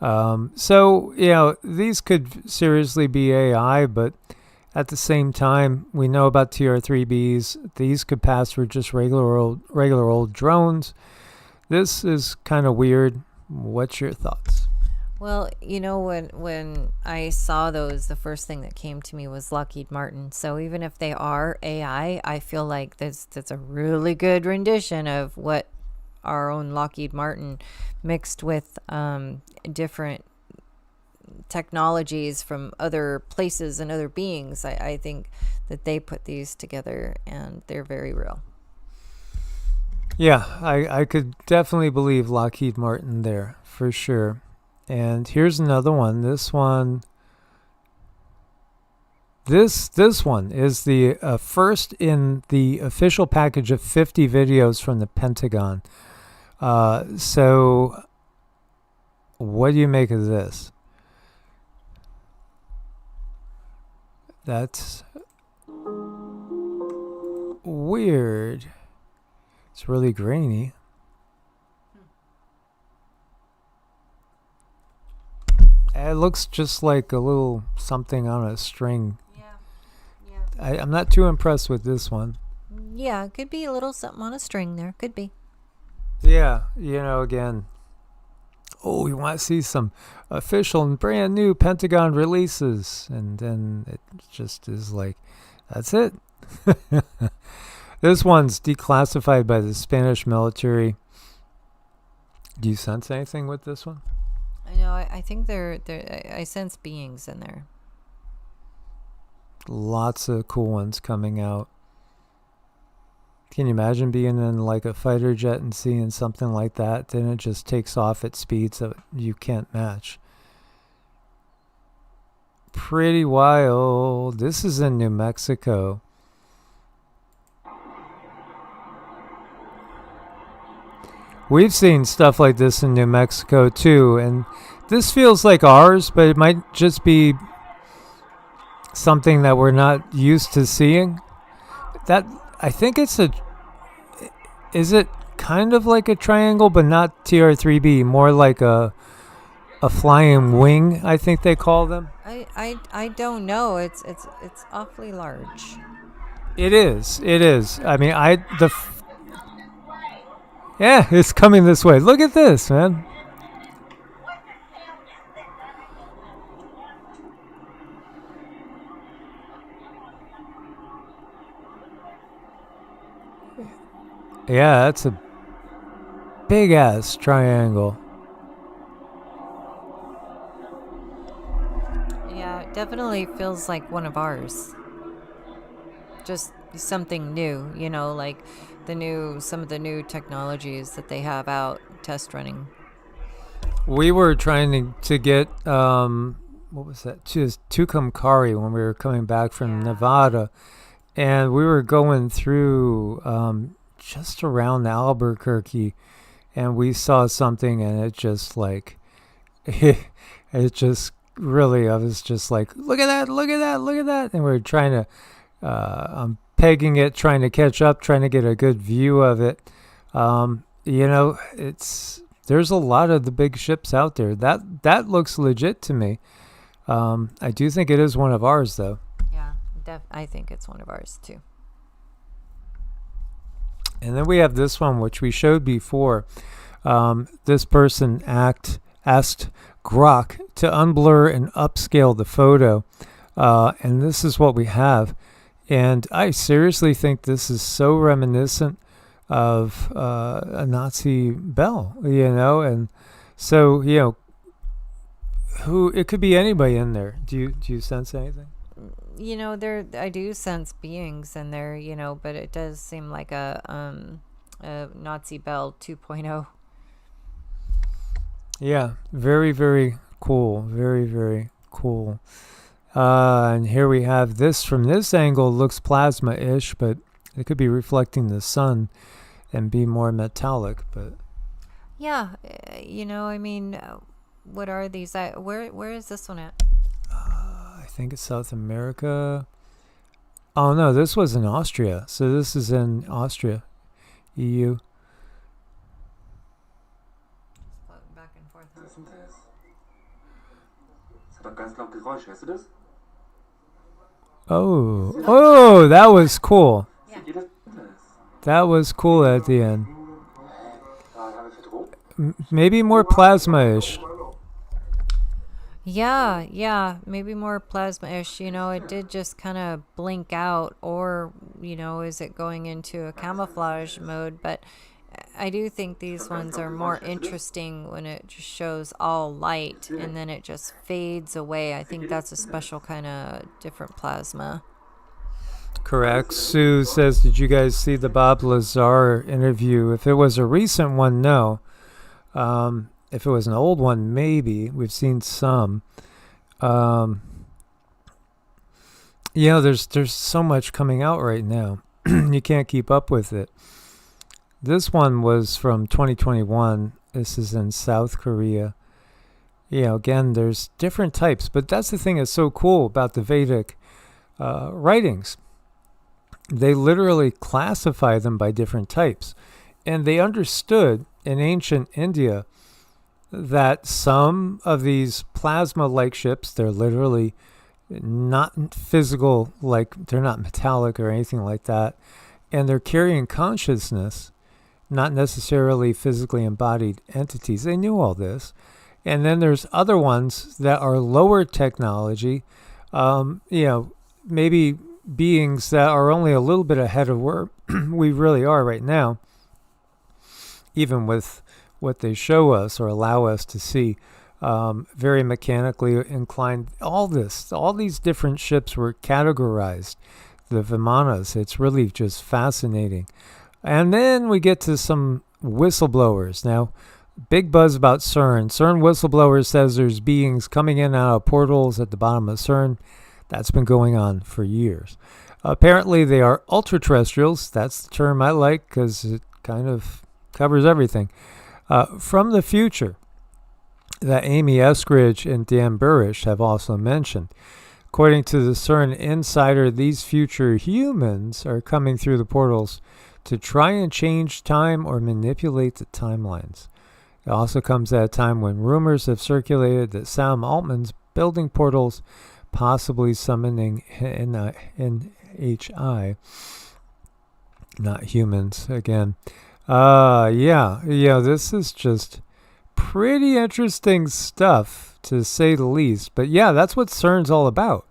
[SPEAKER 1] These could seriously be AI, but at the same time, we know about TR-3Bs. These could pass for just regular old drones. This is kind of weird. What's your thoughts?
[SPEAKER 2] Well, when I saw those, the first thing that came to me was Lockheed Martin. So even if they are AI, I feel like that's a really good rendition of what our own Lockheed Martin mixed with different technologies from other places and other beings. I think that they put these together, and they're very real.
[SPEAKER 1] Yeah, I could definitely believe Lockheed Martin there, for sure. And here's another one. This one is the first in the official package of 50 videos from the Pentagon. So what do you make of this? That's weird. It's really grainy. It looks just like a little something on a string. Yeah. I'm not too impressed with this one.
[SPEAKER 2] Yeah, could be a little something on a string there. Could be.
[SPEAKER 1] Yeah, again. Oh, we want to see some official and brand new Pentagon releases. And then it just is like, that's it. This one's declassified by the Spanish military. Do you sense anything with this one?
[SPEAKER 2] I know. I think I sense beings in there.
[SPEAKER 1] Lots of cool ones coming out. Can you imagine being in like a fighter jet and seeing something like that? Then it just takes off at speeds that you can't match. Pretty wild. This is in New Mexico. We've seen stuff like this in New Mexico too, and this feels like ours, but it might just be something that we're not used to seeing. that I think it's a. Is it kind of like a triangle, but not TR3B? More like a flying wing, I think they call them.
[SPEAKER 2] I don't know. It's awfully large.
[SPEAKER 1] It is. It is. I mean, yeah, it's coming this way. Look at this, man. Yeah, that's a big ass triangle.
[SPEAKER 2] Yeah, it definitely feels like one of ours. Just something new, like some of the new technologies that they have out test running.
[SPEAKER 1] We were trying to get what was that? Tucumcari when we were coming back from Nevada, and we were going through just around Albuquerque, and we saw something, and it just like it just really, I was just like, look at that, look at that, look at that, and we were trying to I'm pegging it, trying to catch up, trying to get a good view of it. There's a lot of the big ships out there. That looks legit to me. I do think it is one of ours, though.
[SPEAKER 2] Yeah, I think it's one of ours, too.
[SPEAKER 1] And then we have this one, which we showed before. This person asked Grok to unblur and upscale the photo. And this is what we have. And I seriously think this is so reminiscent of a Nazi bell, and so who it could be anybody in there. Do you sense anything?
[SPEAKER 2] I do sense beings in there, but it does seem like a Nazi bell 2.0.
[SPEAKER 1] Yeah, very, very cool. Very, very cool. And here we have this. From this angle, looks plasma-ish, but it could be reflecting the sun and be more metallic. But
[SPEAKER 2] yeah, what are these? Where is this one at?
[SPEAKER 1] I think it's South America. Oh no, this was in Austria. So this is in Austria, EU.
[SPEAKER 2] Back and forth.
[SPEAKER 1] Oh, that was cool. Yeah. That was cool at the end. Maybe more plasma-ish.
[SPEAKER 2] Yeah, maybe more plasma-ish. It did just kind of blink out, or, is it going into a camouflage mode? But I do think these ones are more interesting when it just shows all light and then it just fades away. I think that's a special kind of different plasma.
[SPEAKER 1] Correct. Sue says, did you guys see the Bob Lazar interview? If it was a recent one, no. If it was an old one, maybe. We've seen some. There's so much coming out right now. You can't keep up with it. This one was from 2021. This is in South Korea. Again, there's different types, but that's the thing that's so cool about the Vedic writings. They literally classify them by different types. And they understood in ancient India that some of these plasma-like ships, they're literally not physical, like they're not metallic or anything like that, and they're carrying consciousness, not necessarily physically embodied entities. They knew all this. And then there's other ones that are lower technology, maybe beings that are only a little bit ahead of where we really are right now, even with what they show us or allow us to see, very mechanically inclined. All these different ships were categorized, the Vimanas. It's really just fascinating. And then we get to some whistleblowers. Now, big buzz about CERN. CERN whistleblower says there's beings coming in and out of portals at the bottom of CERN. That's been going on for years. Apparently, they are ultra-terrestrials. That's the term I like because it kind of covers everything. From the future, that Amy Eskridge and Dan Burrish have also mentioned. According to the CERN insider, these future humans are coming through the portals to try and change time or manipulate the timelines. It also comes at a time when rumors have circulated that Sam Altman's building portals, possibly summoning NHI, not humans again. This is just pretty interesting stuff, to say the least. But yeah, that's what CERN's all about.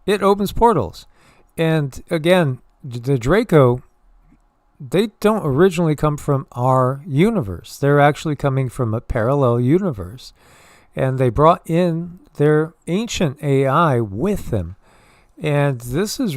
[SPEAKER 1] It opens portals. And again, the Draco, they don't originally come from our universe. They're actually coming from a parallel universe. And they brought in their ancient AI with them. And this is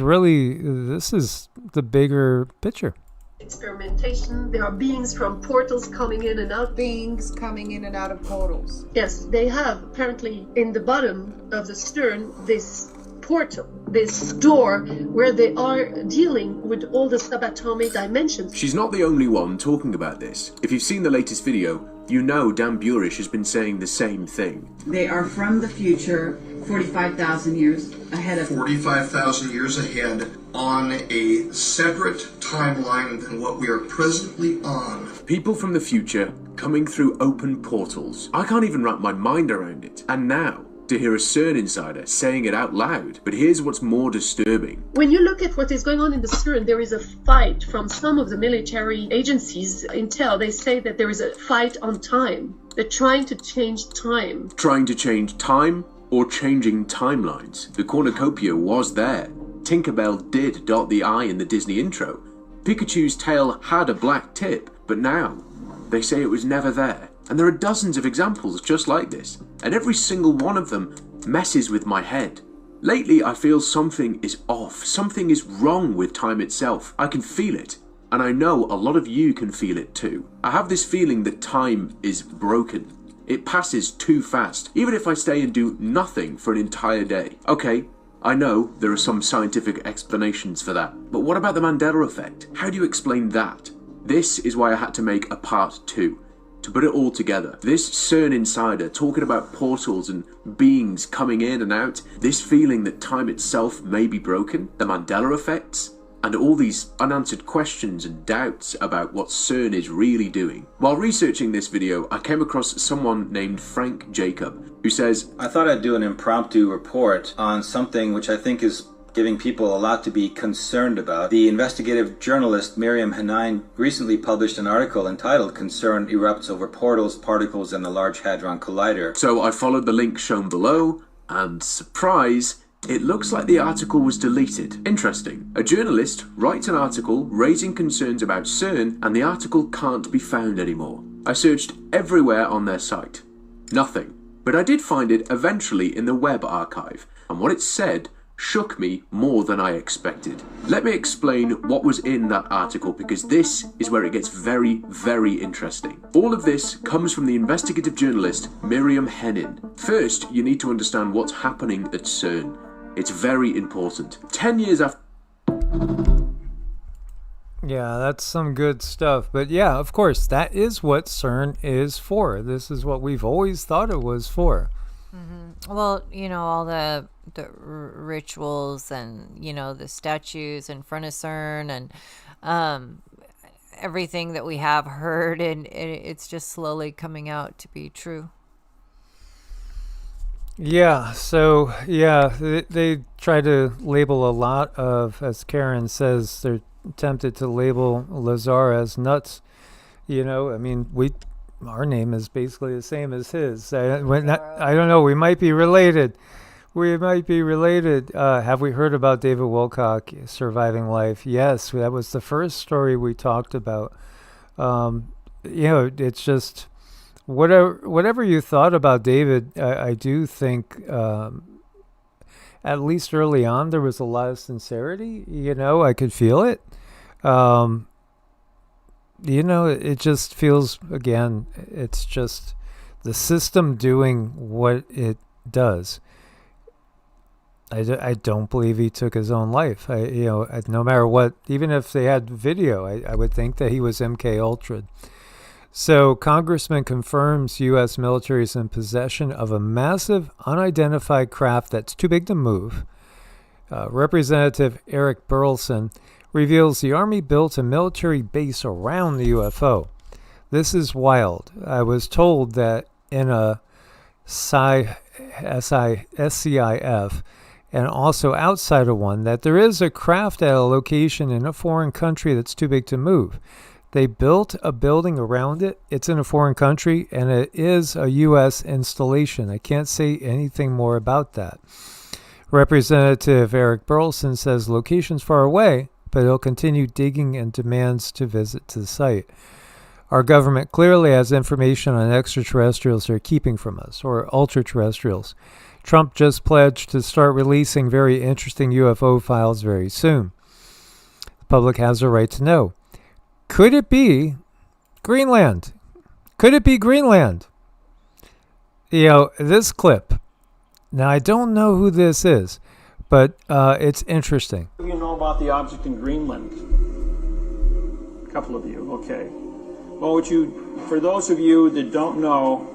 [SPEAKER 1] the bigger picture.
[SPEAKER 5] Experimentation. There are beings from portals coming in and out.
[SPEAKER 6] Beings coming in and out of portals.
[SPEAKER 5] Yes, they have apparently in the bottom of the CERN this portal, this door where they are dealing with all the subatomic dimensions.
[SPEAKER 7] She's not the only one talking about this. If you've seen the latest video, you know Dan Burish has been saying the same thing.
[SPEAKER 8] They are from the future, 45,000 years ahead of
[SPEAKER 9] 45,000 years ahead on a separate timeline than what we are presently on.
[SPEAKER 7] People from the future coming through open portals. I can't even wrap my mind around it. And now, to hear a CERN insider saying it out loud. But here's what's more disturbing.
[SPEAKER 5] When you look at what is going on in the CERN, there is a fight from some of the military agencies. Intel, they say that there is a fight on time. They're trying to change time.
[SPEAKER 7] Trying to change time or changing timelines. The cornucopia was there. Tinkerbell did dot the I in the Disney intro. Pikachu's tail had a black tip, but now they say it was never there. And there are dozens of examples just like this, and every single one of them messes with my head. Lately, I feel something is off, something is wrong with time itself. I can feel it, and I know a lot of you can feel it too. I have this feeling that time is broken. It passes too fast, even if I stay and do nothing for an entire day. Okay, I know there are some scientific explanations for that, but what about the Mandela effect? How do you explain that? This is why I had to make a part 2. To put it all together, this CERN insider talking about portals and beings coming in and out, this feeling that time itself may be broken, the Mandela effects, and all these unanswered questions and doubts about what CERN is really doing. While researching this video, I came across someone named Frank Jacob, who says,
[SPEAKER 10] I thought I'd do an impromptu report on something which I think is giving people a lot to be concerned about. The investigative journalist Miriam Hanine recently published an article entitled CERN Erupts Over Portals, Particles and the Large Hadron Collider.
[SPEAKER 7] So I followed the link shown below, and surprise, it looks like the article was deleted. Interesting. A journalist writes an article raising concerns about CERN, and the article can't be found anymore. I searched everywhere on their site. Nothing. But I did find it eventually in the web archive, and what it said shook me more than I expected. Let me explain what was in that article, because this is where it gets very, very interesting. All of this comes from the investigative journalist Miriam Hennin. First, you need to understand what's happening at CERN. It's very important. 10 years after...
[SPEAKER 1] Yeah, that's some good stuff. But yeah, of course, that is what CERN is for. This is what we've always thought it was for.
[SPEAKER 2] Mm-hmm. Well, all the rituals and, the statues in front of CERN and everything that we have heard, and it's just slowly coming out to be true.
[SPEAKER 1] Yeah, so, yeah, they try to label a lot of, as Karen says, they're tempted to label Lazar as nuts. Our name is basically the same as his. I don't know. We might be related. Have we heard about David Wilcock surviving life? Yes, that was the first story we talked about. It's just whatever you thought about David, I do think at least early on there was a lot of sincerity. I could feel it. It just feels, again, it's just the system doing what it does. I don't believe he took his own life. No matter what, even if they had video, I would think that he was MK Ultra. So Congressman confirms U.S. military is in possession of a massive unidentified craft that's too big to move, Representative Eric Burleson reveals the Army built a military base around the UFO. This is wild. I was told that in a SCIF and also outside of one that there is a craft at a location in a foreign country that's too big to move. They built a building around it. It's in a foreign country, and it is a U.S. installation. I can't say anything more about that. Representative Eric Burleson says location's far away, but he'll continue digging and demands to visit to the site. Our government clearly has information on extraterrestrials they're keeping from us, or ultra-terrestrials. Trump just pledged to start releasing very interesting UFO files very soon. The public has a right to know. Could it be Greenland? Could it be Greenland? You know, this clip. Now, I don't know who this is, but it's interesting.
[SPEAKER 11] What do you know about the object in Greenland? A couple of you, okay. Well, for those of you that don't know,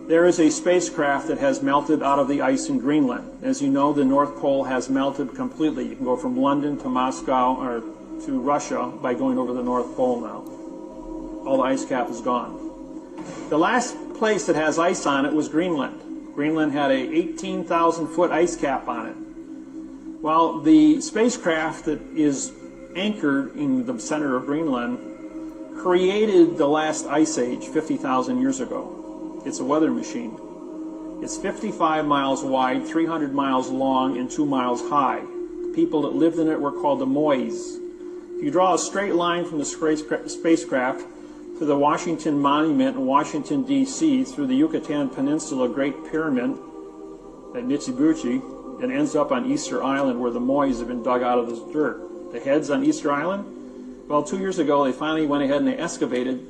[SPEAKER 11] there is a spacecraft that has melted out of the ice in Greenland. As you know, the North Pole has melted completely. You can go from London to Moscow or to Russia by going over the North Pole now. All the ice cap is gone. The last place that has ice on it was Greenland. Greenland had a 18,000-foot ice cap on it. Well, the spacecraft that is anchored in the center of Greenland created the last ice age 50,000 years ago. It's a weather machine. It's 55 miles wide, 300 miles long, and 2 miles high. The people that lived in it were called the Mois. If you draw a straight line from the spacecraft to the Washington Monument in Washington, D.C., through the Yucatan Peninsula Great Pyramid at Mitsubishi, and ends up on Easter Island where the Mois have been dug out of this dirt. The heads on Easter Island, well, 2 years ago they finally went ahead and they excavated,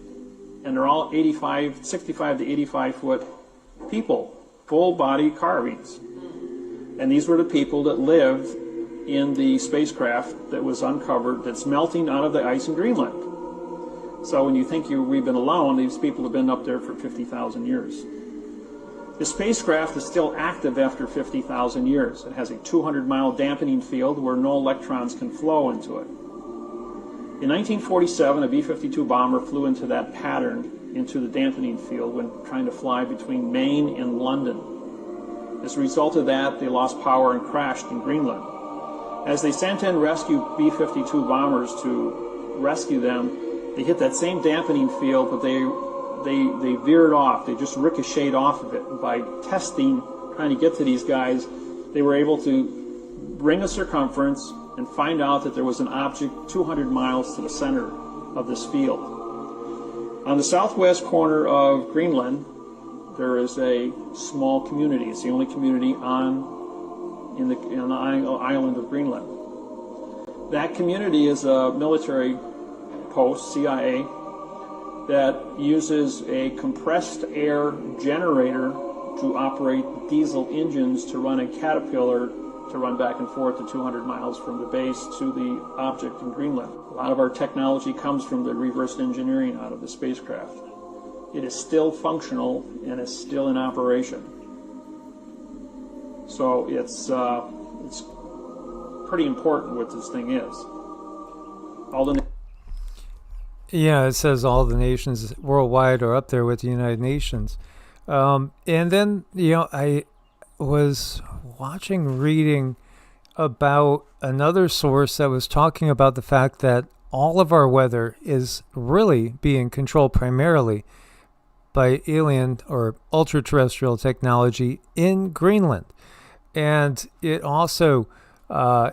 [SPEAKER 11] and they're all 65 to 85-foot people, full-body carvings. And these were the people that lived in the spacecraft that was uncovered that's melting out of the ice in Greenland. So when you think we've been alone, these people have been up there for 50,000 years. The spacecraft is still active after 50,000 years. It has a 200-mile dampening field where no electrons can flow into it. In 1947, a B-52 bomber flew into that pattern, into the dampening field when trying to fly between Maine and London. As a result of that, they lost power and crashed in Greenland. As they sent in rescue B-52 bombers to rescue them, they hit that same dampening field, but they veered off. They just ricocheted off of it. And by testing, trying to get to these guys, they were able to bring a circumference and find out that there was an object 200 miles to the center of this field. On the southwest corner of Greenland, there is a small community. It's the only community on the island of Greenland. That community is a military post, CIA, that uses a compressed air generator to operate diesel engines to run a Caterpillar to run back and forth to 200 miles from the base to the object in Greenland. A lot of our technology comes from the reverse engineering out of the spacecraft. It is still functional and is still in operation. So it's pretty important what this thing is.
[SPEAKER 1] Yeah, it says all the nations worldwide are up there with the United Nations. And then, I was reading about another source that was talking about the fact that all of our weather is really being controlled primarily by alien or ultra-terrestrial technology in Greenland. And it also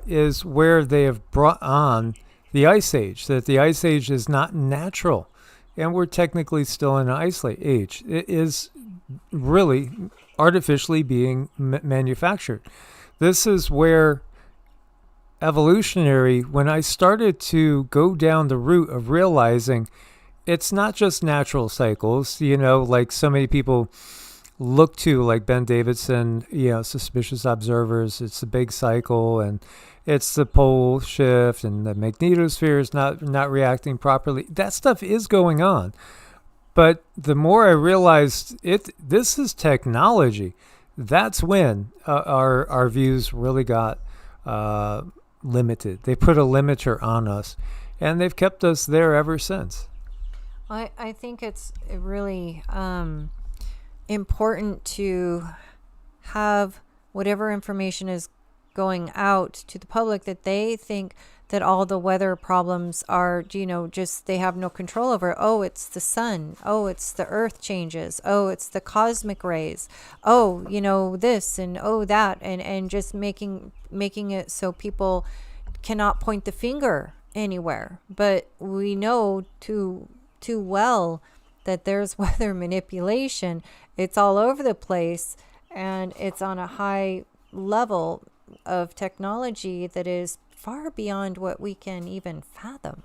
[SPEAKER 1] is where they have brought on the Ice Age, that the Ice Age is not natural. And we're technically still in an Ice Age. It is really artificially being manufactured. This is where evolutionary, when I started to go down the route of realizing it's not just natural cycles, like so many people look to, like Ben Davidson, suspicious observers, it's the big cycle and it's the pole shift and the magnetosphere is not reacting properly. That stuff is going on. But the more I realized this is technology, that's when our views really got limited. They put a limiter on us, and they've kept us there ever since.
[SPEAKER 2] I think it's really important to have whatever information is going out to the public that they think that all the weather problems are, just they have no control over. Oh, it's the sun. Oh, it's the earth changes. Oh, it's the cosmic rays. Oh, this and oh that, and just making it so people cannot point the finger anywhere. But we know too well that there's weather manipulation. It's all over the place, and it's on a high level of technology that is far beyond what we can even fathom.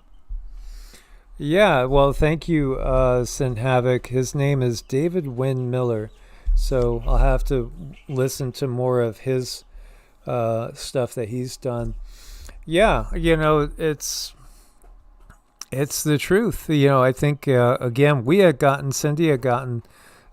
[SPEAKER 1] Yeah, well, thank you, Sin Havoc. His name is David Wynn Miller, so I'll have to listen to more of his stuff that he's done. Yeah, it's the truth. I think, again, Cindy had gotten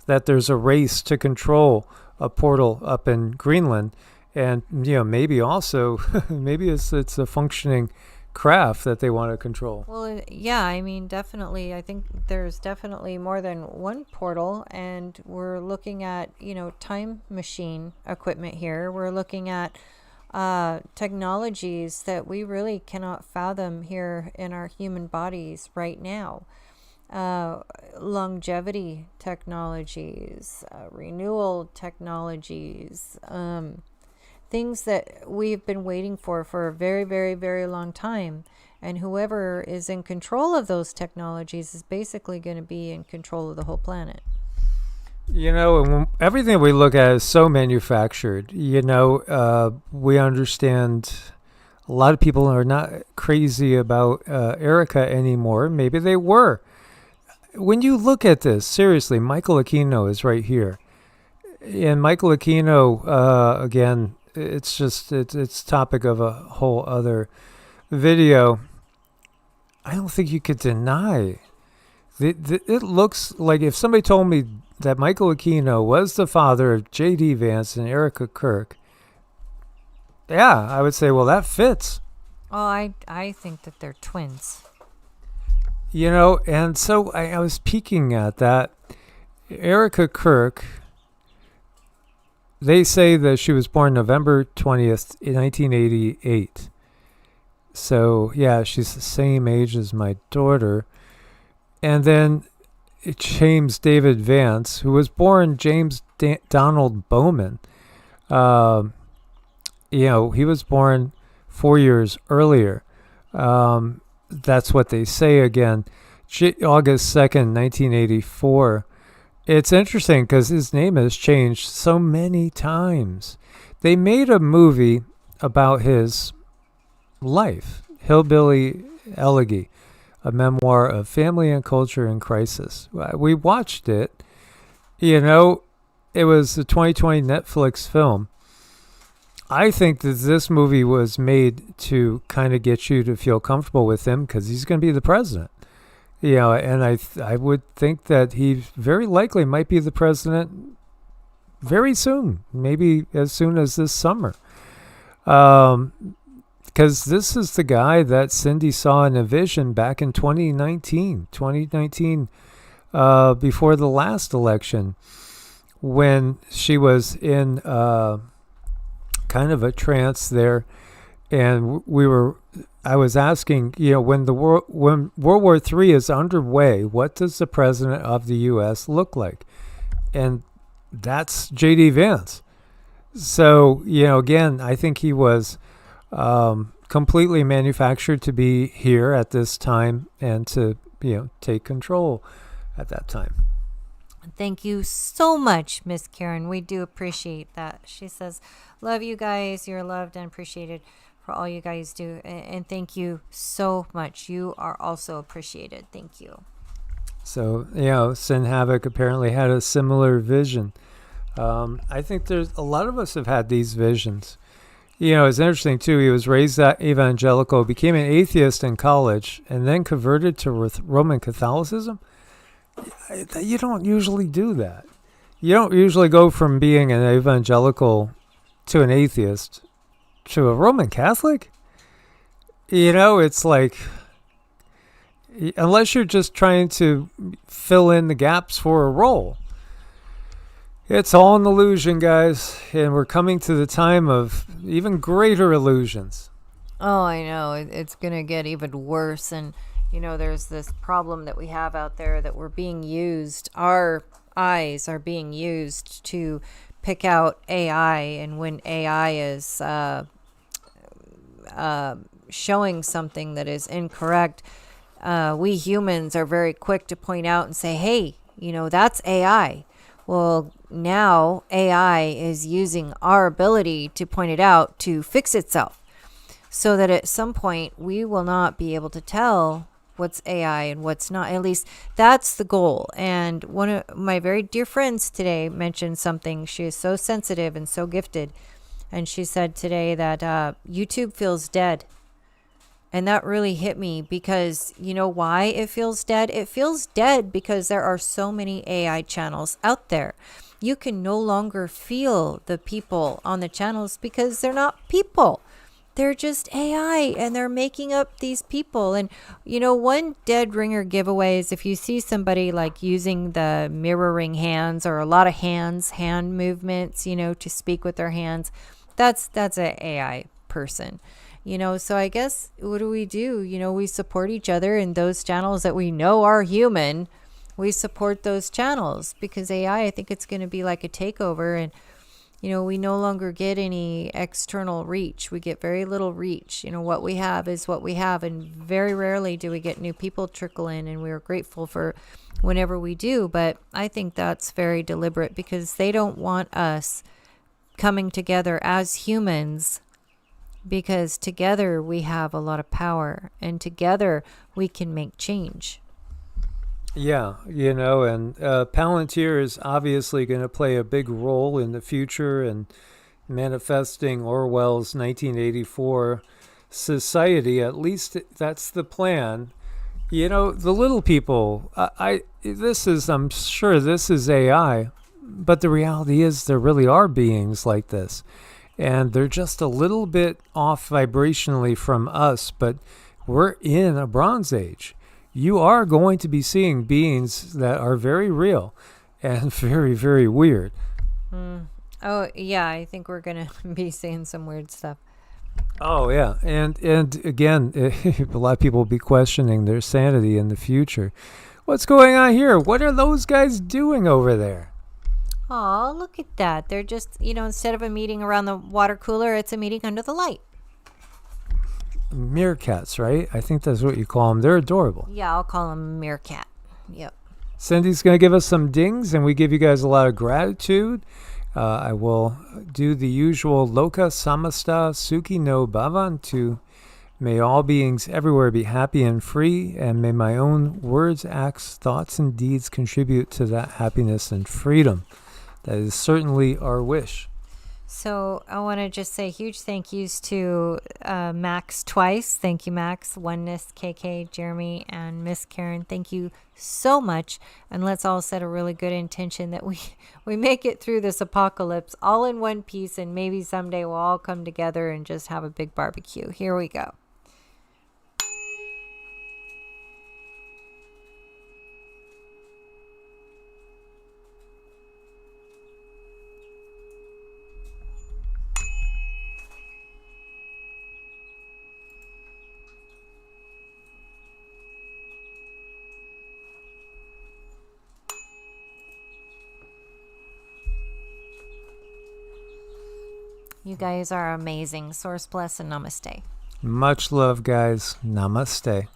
[SPEAKER 1] that there's a race to control a portal up in Greenland. And, maybe also, maybe it's a functioning craft that they want to control.
[SPEAKER 2] Well, yeah, definitely. I think there's definitely more than one portal, and we're looking at, time machine equipment here. We're looking at technologies that we really cannot fathom here in our human bodies right now. Longevity technologies, renewal technologies, things that we've been waiting for a very, very, very long time. And whoever is in control of those technologies is basically going to be in control of the whole planet.
[SPEAKER 1] Everything we look at is so manufactured. We understand a lot of people are not crazy about Erica anymore. Maybe they were. When you look at this, seriously, Michael Aquino is right here. And Michael Aquino, again, it's topic of a whole other video. I don't think you could deny. It looks like if somebody told me that Michael Aquino was the father of J.D. Vance and Erica Kirk, yeah, I would say, well, that fits.
[SPEAKER 2] Oh, I think that they're twins.
[SPEAKER 1] And so I was peeking at that. Erica Kirk, they say that she was born November 20th, 1988. So, yeah, she's the same age as my daughter. And then James David Vance, who was born James Donald Bowman. He was born 4 years earlier. That's what they say again. August 2nd, 1984. It's interesting because his name has changed so many times. They made a movie about his life, Hillbilly Elegy, a memoir of family and culture in crisis. We watched it. It was a 2020 Netflix film. I think that this movie was made to kind of get you to feel comfortable with him because he's going to be the president. And I would think that he very likely might be the president very soon, maybe as soon as this summer. Because this is the guy that Cindy saw in a vision back in 2019, before the last election, when she was in kind of a trance there, and I was asking, when World War III is underway, what does the president of the U.S. look like? And that's J.D. Vance. So, again, I think he was completely manufactured to be here at this time and to, take control at that time.
[SPEAKER 2] Thank you so much, Miss Karen. We do appreciate that. She says, love you guys. You're loved and appreciated for all you guys do. And thank you so much. You are also appreciated. Thank you.
[SPEAKER 1] So, Sin Havoc apparently had a similar vision. I think a lot of us have had these visions. It's interesting, too. He was raised evangelical, became an atheist in college, and then converted to Roman Catholicism. You don't usually do that. You don't usually go from being an evangelical to an atheist to a Roman Catholic? You know, it's like, unless you're just trying to fill in the gaps for a role. It's all an illusion, guys, and we're coming to the time of even greater illusions.
[SPEAKER 2] Oh, I know. It's going to get even worse. And, you know, there's this problem that we have out there that we're being used. Our eyes are being used to pick out AI. And when AI is showing something that is incorrect, we humans are very quick to point out and say, hey, you know, that's AI. Well, now AI is using our ability to point it out to fix itself, so that at some point we will not be able to tell what's AI and what's not. At least that's the goal. And one of my very dear friends today mentioned something. She is so sensitive and so gifted. And she said today that YouTube feels dead. And that really hit me, because you know why it feels dead? It feels dead because there are so many AI channels out there. You can no longer feel the people on the channels because they're not people. They're just AI, and they're making up these people. And, you know, one dead ringer giveaway is if you see somebody like using the mirroring hands or a lot of hand movements, you know, to speak with their hands, that's an AI person. You know, so I guess what do? You know, we support each other in those channels that we know are human. We support those channels because AI, I think it's going to be like a takeover. And, you know, we no longer get any external reach. We get very little reach. You know, what we have is what we have. And very rarely do we get new people trickle in. And we're grateful for whenever we do. But I think that's very deliberate because they don't want us coming together as humans, because together we have a lot of power and together we can make change.
[SPEAKER 1] Yeah, you know, and Palantir is obviously going to play a big role in the future and manifesting Orwell's 1984 society. At least that's the plan. You know, the little people, I'm sure this is AI, but the reality is there really are beings like this. And they're just a little bit off vibrationally from us, but we're in a Bronze Age. You are going to be seeing beings that are very real and very, very weird.
[SPEAKER 2] Oh, yeah, I think we're going to be seeing some weird stuff.
[SPEAKER 1] Oh, yeah. And again, a lot of people will be questioning their sanity in the future. What's going on here? What are those guys doing over there?
[SPEAKER 2] Oh, look at that. They're just, you know, instead of a meeting around the water cooler, it's a meeting under the light.
[SPEAKER 1] Meerkats, right? I think that's what you call them. They're adorable.
[SPEAKER 2] Yeah, I'll call them meerkat. Yep.
[SPEAKER 1] Cindy's going to give us some dings, and we give you guys a lot of gratitude. I will do the usual Loka Samasta Suki no Bhavan to may all beings everywhere be happy and free, and may my own words, acts, thoughts, and deeds contribute to that happiness and freedom. That is certainly our wish.
[SPEAKER 2] So I want to just say huge thank yous to Max twice. Thank you, Max, Oneness, KK, Jeremy, and Miss Karen. Thank you so much. And let's all set a really good intention that we make it through this apocalypse all in one piece, and maybe someday we'll all come together and just have a big barbecue. Here we go. You guys are amazing. Source bless and namaste.
[SPEAKER 1] Much love, guys. Namaste.